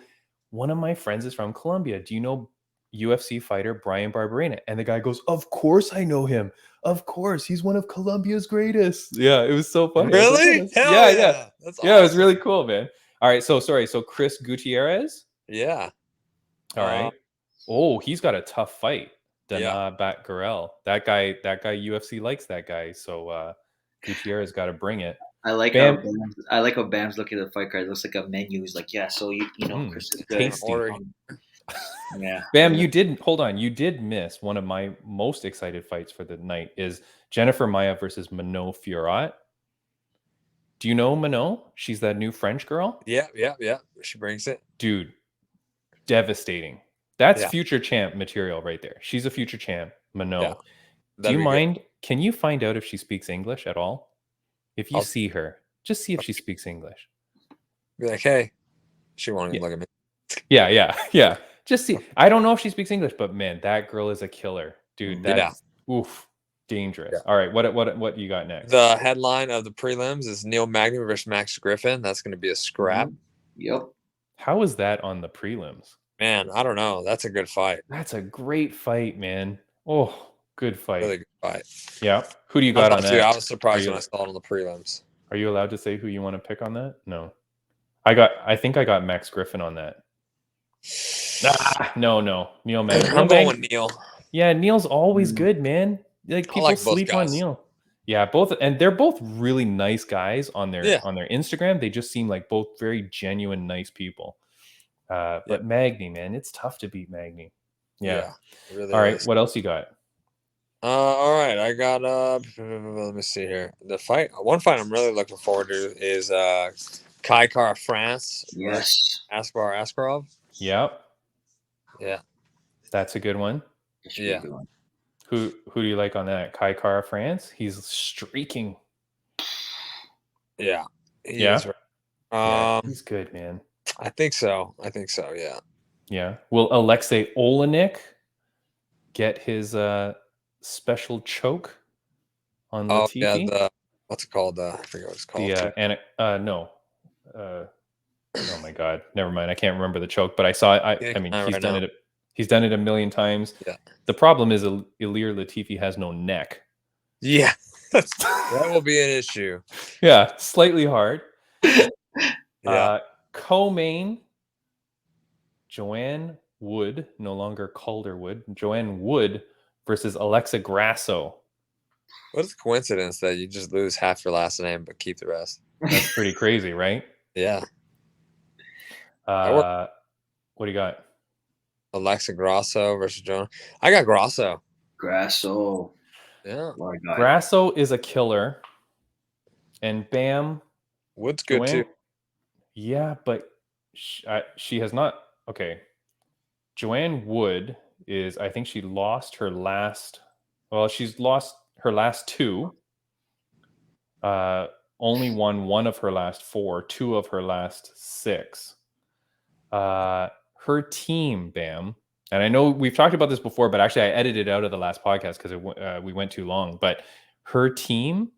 "One of my friends is from Colombia. Do you know UFC fighter Bryan Barberena?" And the guy goes, "Of course I know him. Of course, he's one of Colombia's greatest." Yeah, it was so funny. Really? Like, Hell yeah. That's awesome. It was really cool, man. All right, so Chris Gutierrez? Yeah. All right. Oh, he's got a tough fight. Dana Batgarel. That guy UFC likes that guy. So Gutierrez got to bring it. I like how Bam's looking at the fight card. It looks like a menu. He's like, yeah, so Chris is good. Tasty. Yeah. Bam, you did miss one of my most excited fights for the night is Jennifer Maia versus Manon Fiorot. Do you know Manon? She's that new French girl. Yeah. She brings it. Dude, devastating. That's future champ material right there. She's a future champ, Manon. Yeah. Do you mind? Good. Can you find out if she speaks English at all? If you see her, just see if she speaks English. Be like, hey, she won't even look at me. Yeah. Just see. I don't know if she speaks English, but man, that girl is a killer, dude. That's dangerous. Yeah. All right, what you got next? The headline of the prelims is Neil Magny versus Max Griffin. That's going to be a scrap. Yep. How is that on the prelims? Man, I don't know. That's a good fight. That's a great fight, man. Oh, good fight. Really good fight. Yeah. Who do you got on that? I was surprised when I saw it on the prelims. Are you allowed to say who you want to pick on that? No. I think I got Max Griffin on that. No. Neil Magny. I'm going with Neil. Yeah, Neil's always good, man. Like people sleep on Neil. Yeah, they're both really nice guys on their Instagram. They just seem like both very genuine, nice people. But Magny, man, it's tough to beat Magny. Yeah. Really all right, is. What else you got? All right, I got let me see here. One fight I'm really looking forward to is Kai Kara France. Yes. Askar Askarov. Yep. Yeah. That's a good one. Yeah. Who do you like on that? Kai Kara France? He's streaking. Yeah. He's good, man. I think so. Yeah. Yeah. Will Alexei Olenek get his special choke on Oh Latifi? yeah, what's it called? I forget what it's called. No. Oh my God, never mind. I can't remember the choke, but I saw it. I mean, he's right done now. it. He's done it a million times. Yeah. The problem is Ilir Latifi has no neck. Yeah, that will be an issue. Yeah, slightly hard. Yeah. Co-main, Joanne Wood, no longer Calderwood. Joanne Wood versus Alexa Grasso. What is the coincidence that you just lose half your last name but keep the rest? That's pretty crazy, right? Yeah. What do you got? Alexa Grasso versus Joan. I got Grasso. Grasso. Yeah. Grasso is a killer. And Bam. Wood's good too. Yeah, but she has not. Okay. Joanne Wood is, I think she lost her last. Well, she's lost her last two. Only won one of her last four, two of her last six. Her team, Bam, and I know we've talked about this before, but actually I edited it out of the last podcast because we went too long. But her team,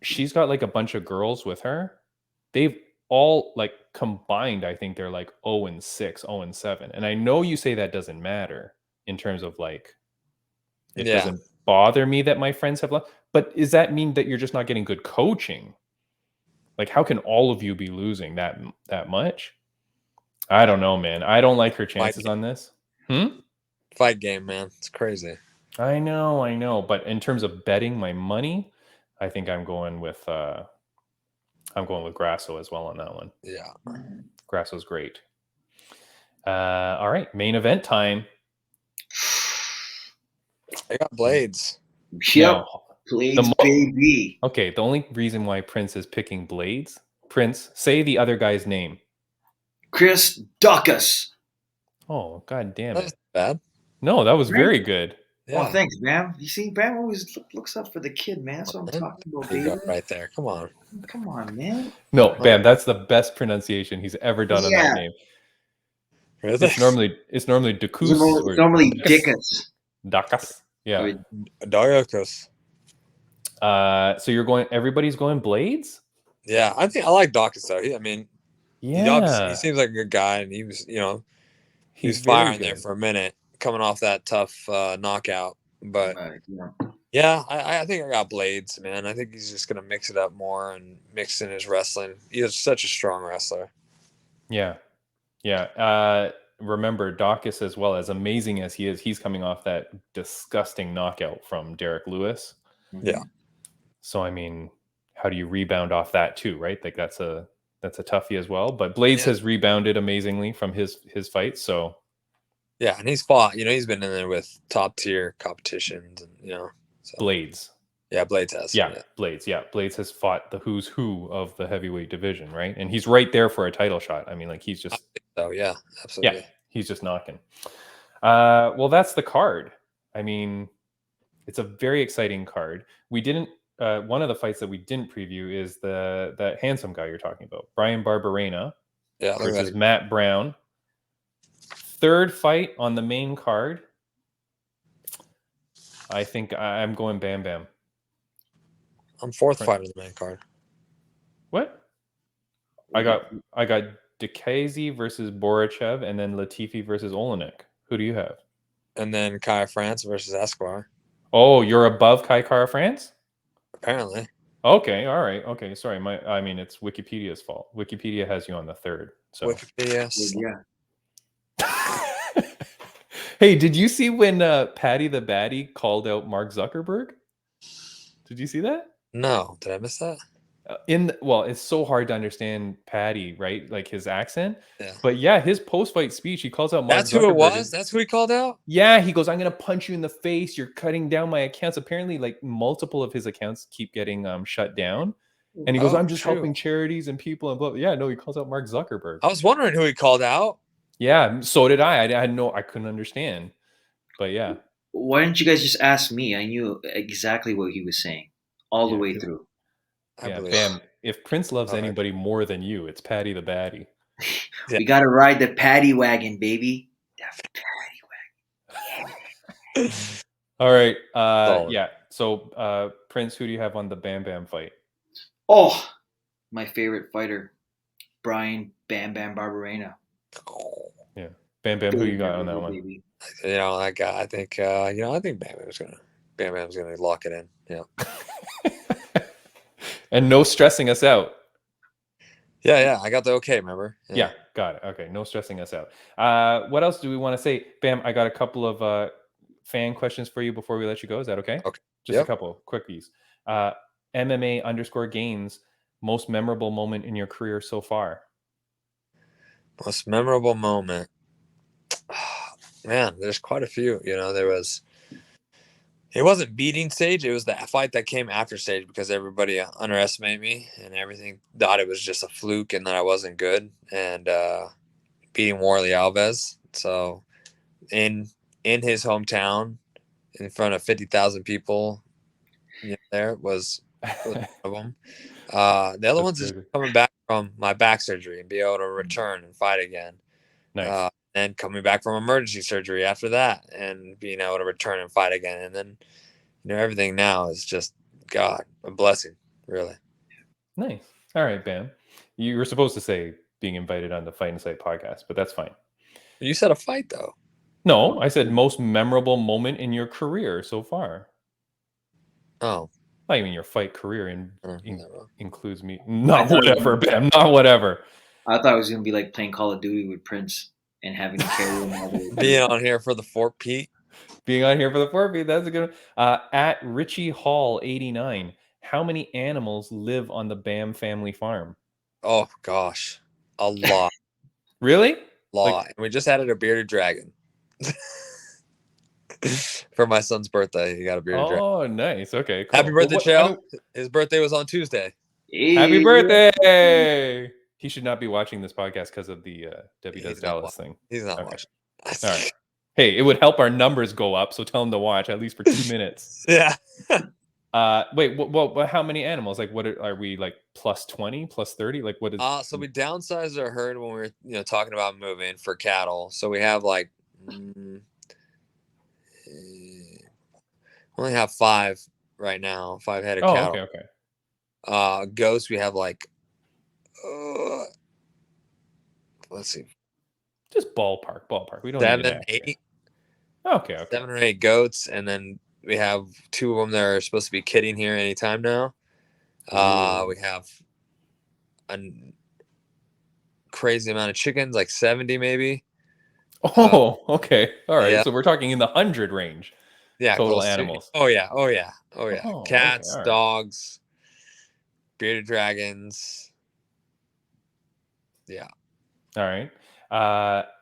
she's got like a bunch of girls with her. They've all like combined, I think they're like 0-6, 0-7. And I know you say that doesn't matter in terms of like, it doesn't bother me that my friends have lost. But does that mean that you're just not getting good coaching? Like, how can all of you be losing that much? I don't know, man. I don't like her chances on this. Fight game, man. It's crazy. I know. But in terms of betting my money, I think I'm going with Grasso as well on that one. Yeah. Grasso's great. All right, main event time. I got Blades. Yep. Blades, baby. Okay, the only reason why Prince is picking Blades, Prince, say the other guy's name. Chris Daukaus. Oh, God damn it. That's bad. No, that was very good. Yeah. Oh, thanks, Bam. You see, Bam always looks up for the kid, man. That's what I'm talking about, baby. Right there. Come on. Come on, man. No, Bam, that's the best pronunciation he's ever done on that name. Really? It's normally Daukaus. It's normally Dickus. Daukaus. Yeah. Daukaus. So everybody's going Blades? Yeah, I think I like Daukaus though. He seems like a good guy, and he was, he was firing there for a minute, coming off that tough knockout. But I think I got Blades, man. I think he's just gonna mix it up more and mix in his wrestling. He is such a strong wrestler. Yeah. Remember, Daukaus, as well, as amazing as he is, he's coming off that disgusting knockout from Derek Lewis. Yeah. So I mean, how do you rebound off that too, right? Like that's a toughie as well. But Blades has rebounded amazingly from his fight. So yeah, and he's fought. He's been in there with top tier competitions, and so. Blades. Yeah, Blades has. Blades. Yeah, Blades has fought the who's who of the heavyweight division, right? And he's right there for a title shot. I mean, like he's just. Oh yeah, absolutely. Yeah, he's just knocking. Well, that's the card. I mean, it's a very exciting card. We didn't. One of the fights that we didn't preview is that handsome guy you're talking about, Bryan Barberena, versus Matt Brown. Third fight on the main card. I think I'm going Bam Bam. I'm fourth fight on the main card. What? I got Dikazi versus Borachev, and then Latifi versus Olenek. Who do you have? And then Kai France versus Escobar. Oh, you're above Kai Kara France? Apparently. Okay, all right. Okay, sorry. It's Wikipedia's fault. Wikipedia has you on the third. So Wikipedia. Yeah. Hey, did you see when Patty the Baddie called out Mark Zuckerberg? Did you see that? No, did I miss that? It's so hard to understand Patty, right? Like his accent. Yeah. But yeah, his post-fight speech, he calls out Mark That's Zuckerberg. who it was? That's who he called out? Yeah, he goes, I'm going to punch you in the face. You're cutting down my accounts. Apparently, like multiple of his accounts keep getting shut down. And he goes, I'm just helping charities and people and blah. Yeah, no, he calls out Mark Zuckerberg. I was wondering who he called out. Yeah, so did I. I couldn't understand. But yeah. Why didn't you guys just ask me? I knew exactly what he was saying all the way through. Yeah, Bam. If Prince loves anybody more than you, it's Patty the Baddie. We got to ride the paddy wagon, baby. That paddy All right. Solid. Yeah. So, Prince, who do you have on the Bam Bam fight? Oh, my favorite fighter, Bryan Bam Bam Barberena. Yeah. Bam Bam, who you got on that one? Baby. You know, that guy. I think Bam Bam's gonna lock it in. Yeah. And no stressing us out. Yeah. I got the okay. Remember? Yeah, got it. Okay, no stressing us out. What else do we want to say? Bam, I got a couple of fan questions for you before we let you go. Is that okay? Okay. Just Yep. a couple quickies. MMA_gains, most memorable moment in your career so far? Most memorable moment. Man, there's quite a few. You know, it wasn't beating stage. It was the fight that came after stage because everybody underestimated me and everything thought it was just a fluke and that I wasn't good. And beating Warley Alves. So in his hometown, in front of 50,000 people, there was one of them. The other one's is coming back from my back surgery and be able to return and fight again. Nice. And coming back from emergency surgery after that and being able to return and fight again. And then, everything now is just, God, a blessing, really. Nice. All right, Bam. You were supposed to say being invited on the Fight Insight podcast, but that's fine. You said a fight, though. No, I said most memorable moment in your career so far. Oh. Not even your fight career includes me. Not whatever, Bam. Not whatever. I thought it was gonna be like playing Call of Duty with Prince and having to carry him all the way. Being on here for the Fort Pete. Being on here for the forfeit, that's a good one. At Richie Hall 89, how many animals live on the Bam family farm? Oh, gosh. A lot. Really? Lot. And we just added a bearded dragon. For my son's birthday, he got a bearded dragon. Oh, nice. Okay, cool. Happy birthday, Shell. His birthday was on Tuesday. Happy birthday! He should not be watching this podcast because of the Debbie Does Dallas thing. He's not watching. All right. Hey, it would help our numbers go up, so tell him to watch at least for 2 minutes. Yeah. Wait, what? How many animals? Like, what are we like? Plus 20, plus 30? Like, what is? So we downsized our herd when we were, talking about moving for cattle. So we have like, only have 5 right now. 5 head of cattle. Okay. Goats, we have like, let's see, just ballpark. We don't 7, 8. Okay. 7 or 8 goats, and then we have 2 of them that are supposed to be kidding here anytime now. We have a crazy amount of chickens, like 70 maybe. Oh, okay. All right. Yeah. So we're talking in the 100 range. Yeah. Total animals. Oh yeah. Oh, Cats, okay, dogs, bearded dragons. Yeah. All right.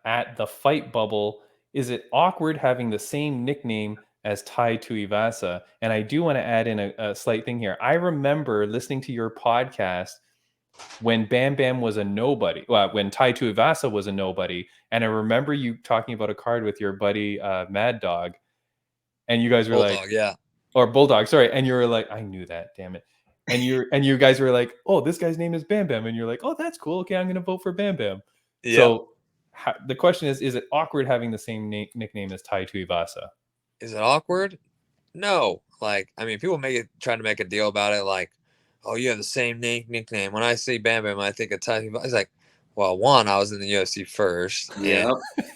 At the Fight Bubble, is it awkward having the same nickname as Tai Tuivasa? And I do want to add in a slight thing here. I remember listening to your podcast when Bam Bam was a nobody. Well, when Tai Tuivasa was a nobody, and I remember you talking about a card with your buddy Mad Dog, and you guys were Bulldog, like, yeah, or Bulldog, sorry, and you were like, I knew that, damn it. And you guys were like, oh, this guy's name is Bam Bam, and you're like, oh, that's cool. Okay, I'm gonna vote for Bam Bam. Yeah. So the question is it awkward having the same nickname as Tai Tuivasa? Is it awkward? No. Like, I mean, people try to make a deal about it, like, oh, you have the same nickname. When I say Bam Bam, I think of Tai Tuivasa. It's like, well, one, I was in the UFC first. Yeah.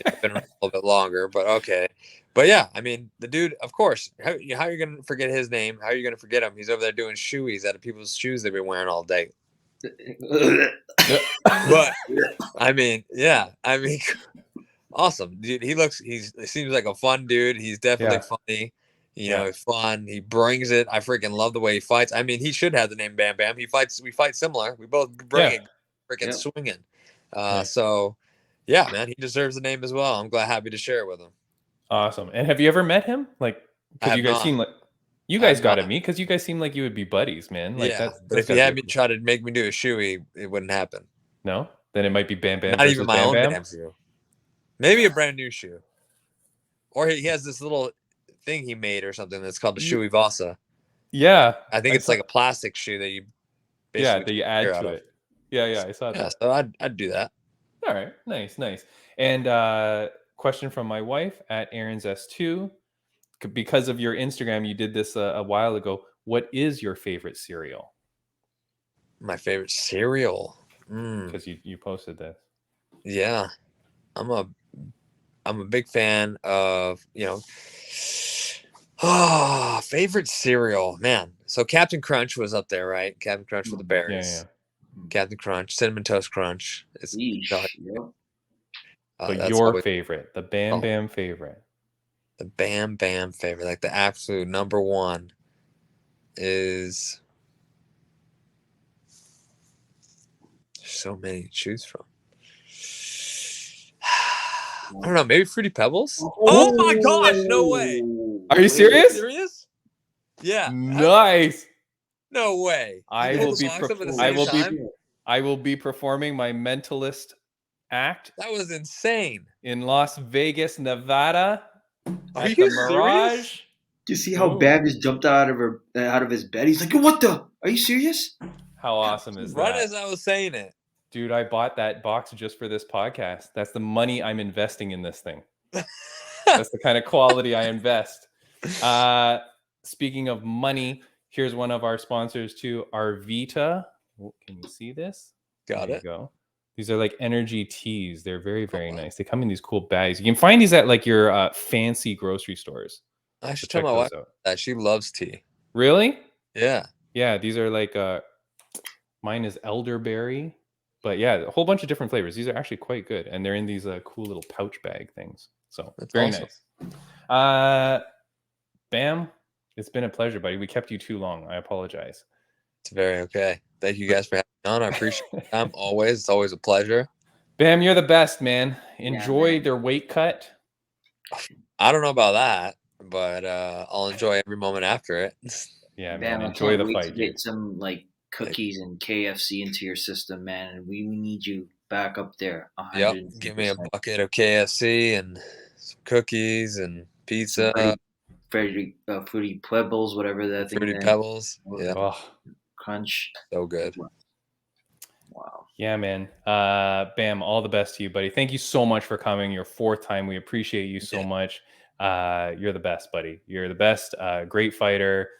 I've been around a little bit longer, but okay. But yeah, I mean, the dude, of course, how are you going to forget his name? How are you going to forget him? He's over there doing shoeies out of people's shoes they've been wearing all day. But, I mean, yeah. I mean, awesome. Dude, he seems like a fun dude. He's definitely funny. He's fun. He brings it. I freaking love the way he fights. I mean, he should have the name Bam Bam. We fight similar. We both bring it freaking swinging. So, yeah, man, he deserves the name as well. I'm happy to share it with him. Awesome. And have you ever met him? Like, because you guys seem like you guys got to meet because you guys seem like you would be buddies, man. Like but if he had me try to make me do a shoey, it wouldn't happen. No, then it might be Bam Bam. Not even my own Bam Bam shoe. Maybe a brand new shoe, or he has this little thing he made or something that's called the Shoey Vasa. Yeah, I think it's like a plastic shoe that you that you add to it. Yeah, I saw that. Yeah, so I'd do that. All right, nice. And question from my wife at Aaron's S2. because of your Instagram, you did this a while ago. What is your favorite cereal? My favorite cereal. Because you posted this. Yeah, I'm a big fan of, favorite cereal, man. So Captain Crunch was up there, right? Captain Crunch for the berries. Yeah. Captain Crunch, Cinnamon Toast Crunch. It's Yep. But that's your always favorite, the Bam Bam favorite. the Bam Bam favorite, like the absolute number one is so many to choose from. I don't know, maybe Fruity Pebbles? Oh my gosh, no way. Are you serious? Yeah. Nice. No way. I will be performing my mentalist act. That was insane. In Las Vegas, Nevada. Are at you the Mirage. serious? You see how Bam just jumped out of his bed? He's like, "What the? Are you serious?" How awesome is that? Right as I was saying it. Dude, I bought that box just for this podcast. That's the money I'm investing in this thing. That's the kind of quality I invest. Speaking of money, here's one of our sponsors too, Arvita. Oh, can you see this? Got there it. You go. These are like energy teas. They're very, very nice. They come in these cool bags. You can find these at like your fancy grocery stores. I should tell my wife that. She loves tea. Really? Yeah. Yeah, these are like mine is elderberry. But yeah, a whole bunch of different flavors. These are actually quite good. And they're in these cool little pouch bag things. So that's very awesome. Nice. Bam, it's been a pleasure, buddy. We kept you too long. I apologize. It's very okay. Thank you guys for having me on. I appreciate it. It's always a pleasure. Bam, you're the best, man. Enjoy their weight cut. I don't know about that, but I'll enjoy every moment after it. Yeah, Bam, man. Enjoy the fight. To get some like cookies and KFC into your system, man. And we need you back up there. Yep. Give me a bucket of KFC and some cookies and pizza. Fruity Pebbles, whatever that thing is. Fruity Pebbles. Yeah. Oh. Crunch. So good. Wow. Yeah, man. Bam, all the best to you, buddy. Thank you so much for coming. Your fourth time. We appreciate you so much. You're the best, buddy. You're the best. Great fighter.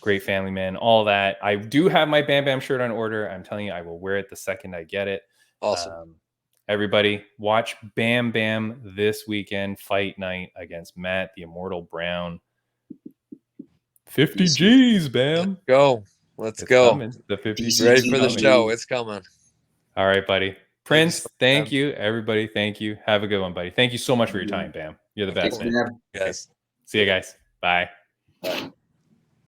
Great family man, all that. I do have my Bam Bam shirt on order. I'm telling you, I will wear it the second I get it. Awesome. Everybody, watch Bam Bam this weekend, fight night against Matt, the Immortal Brown. 50 G's, Bam. Let's go. Coming. The 50 G's. Ready for the show. It's coming. All right, buddy. Prince, thank you. Everybody, thank you. Have a good one, buddy. Thank you so much for your time, Bam. You're the best, man. Guys. See you guys. Bye.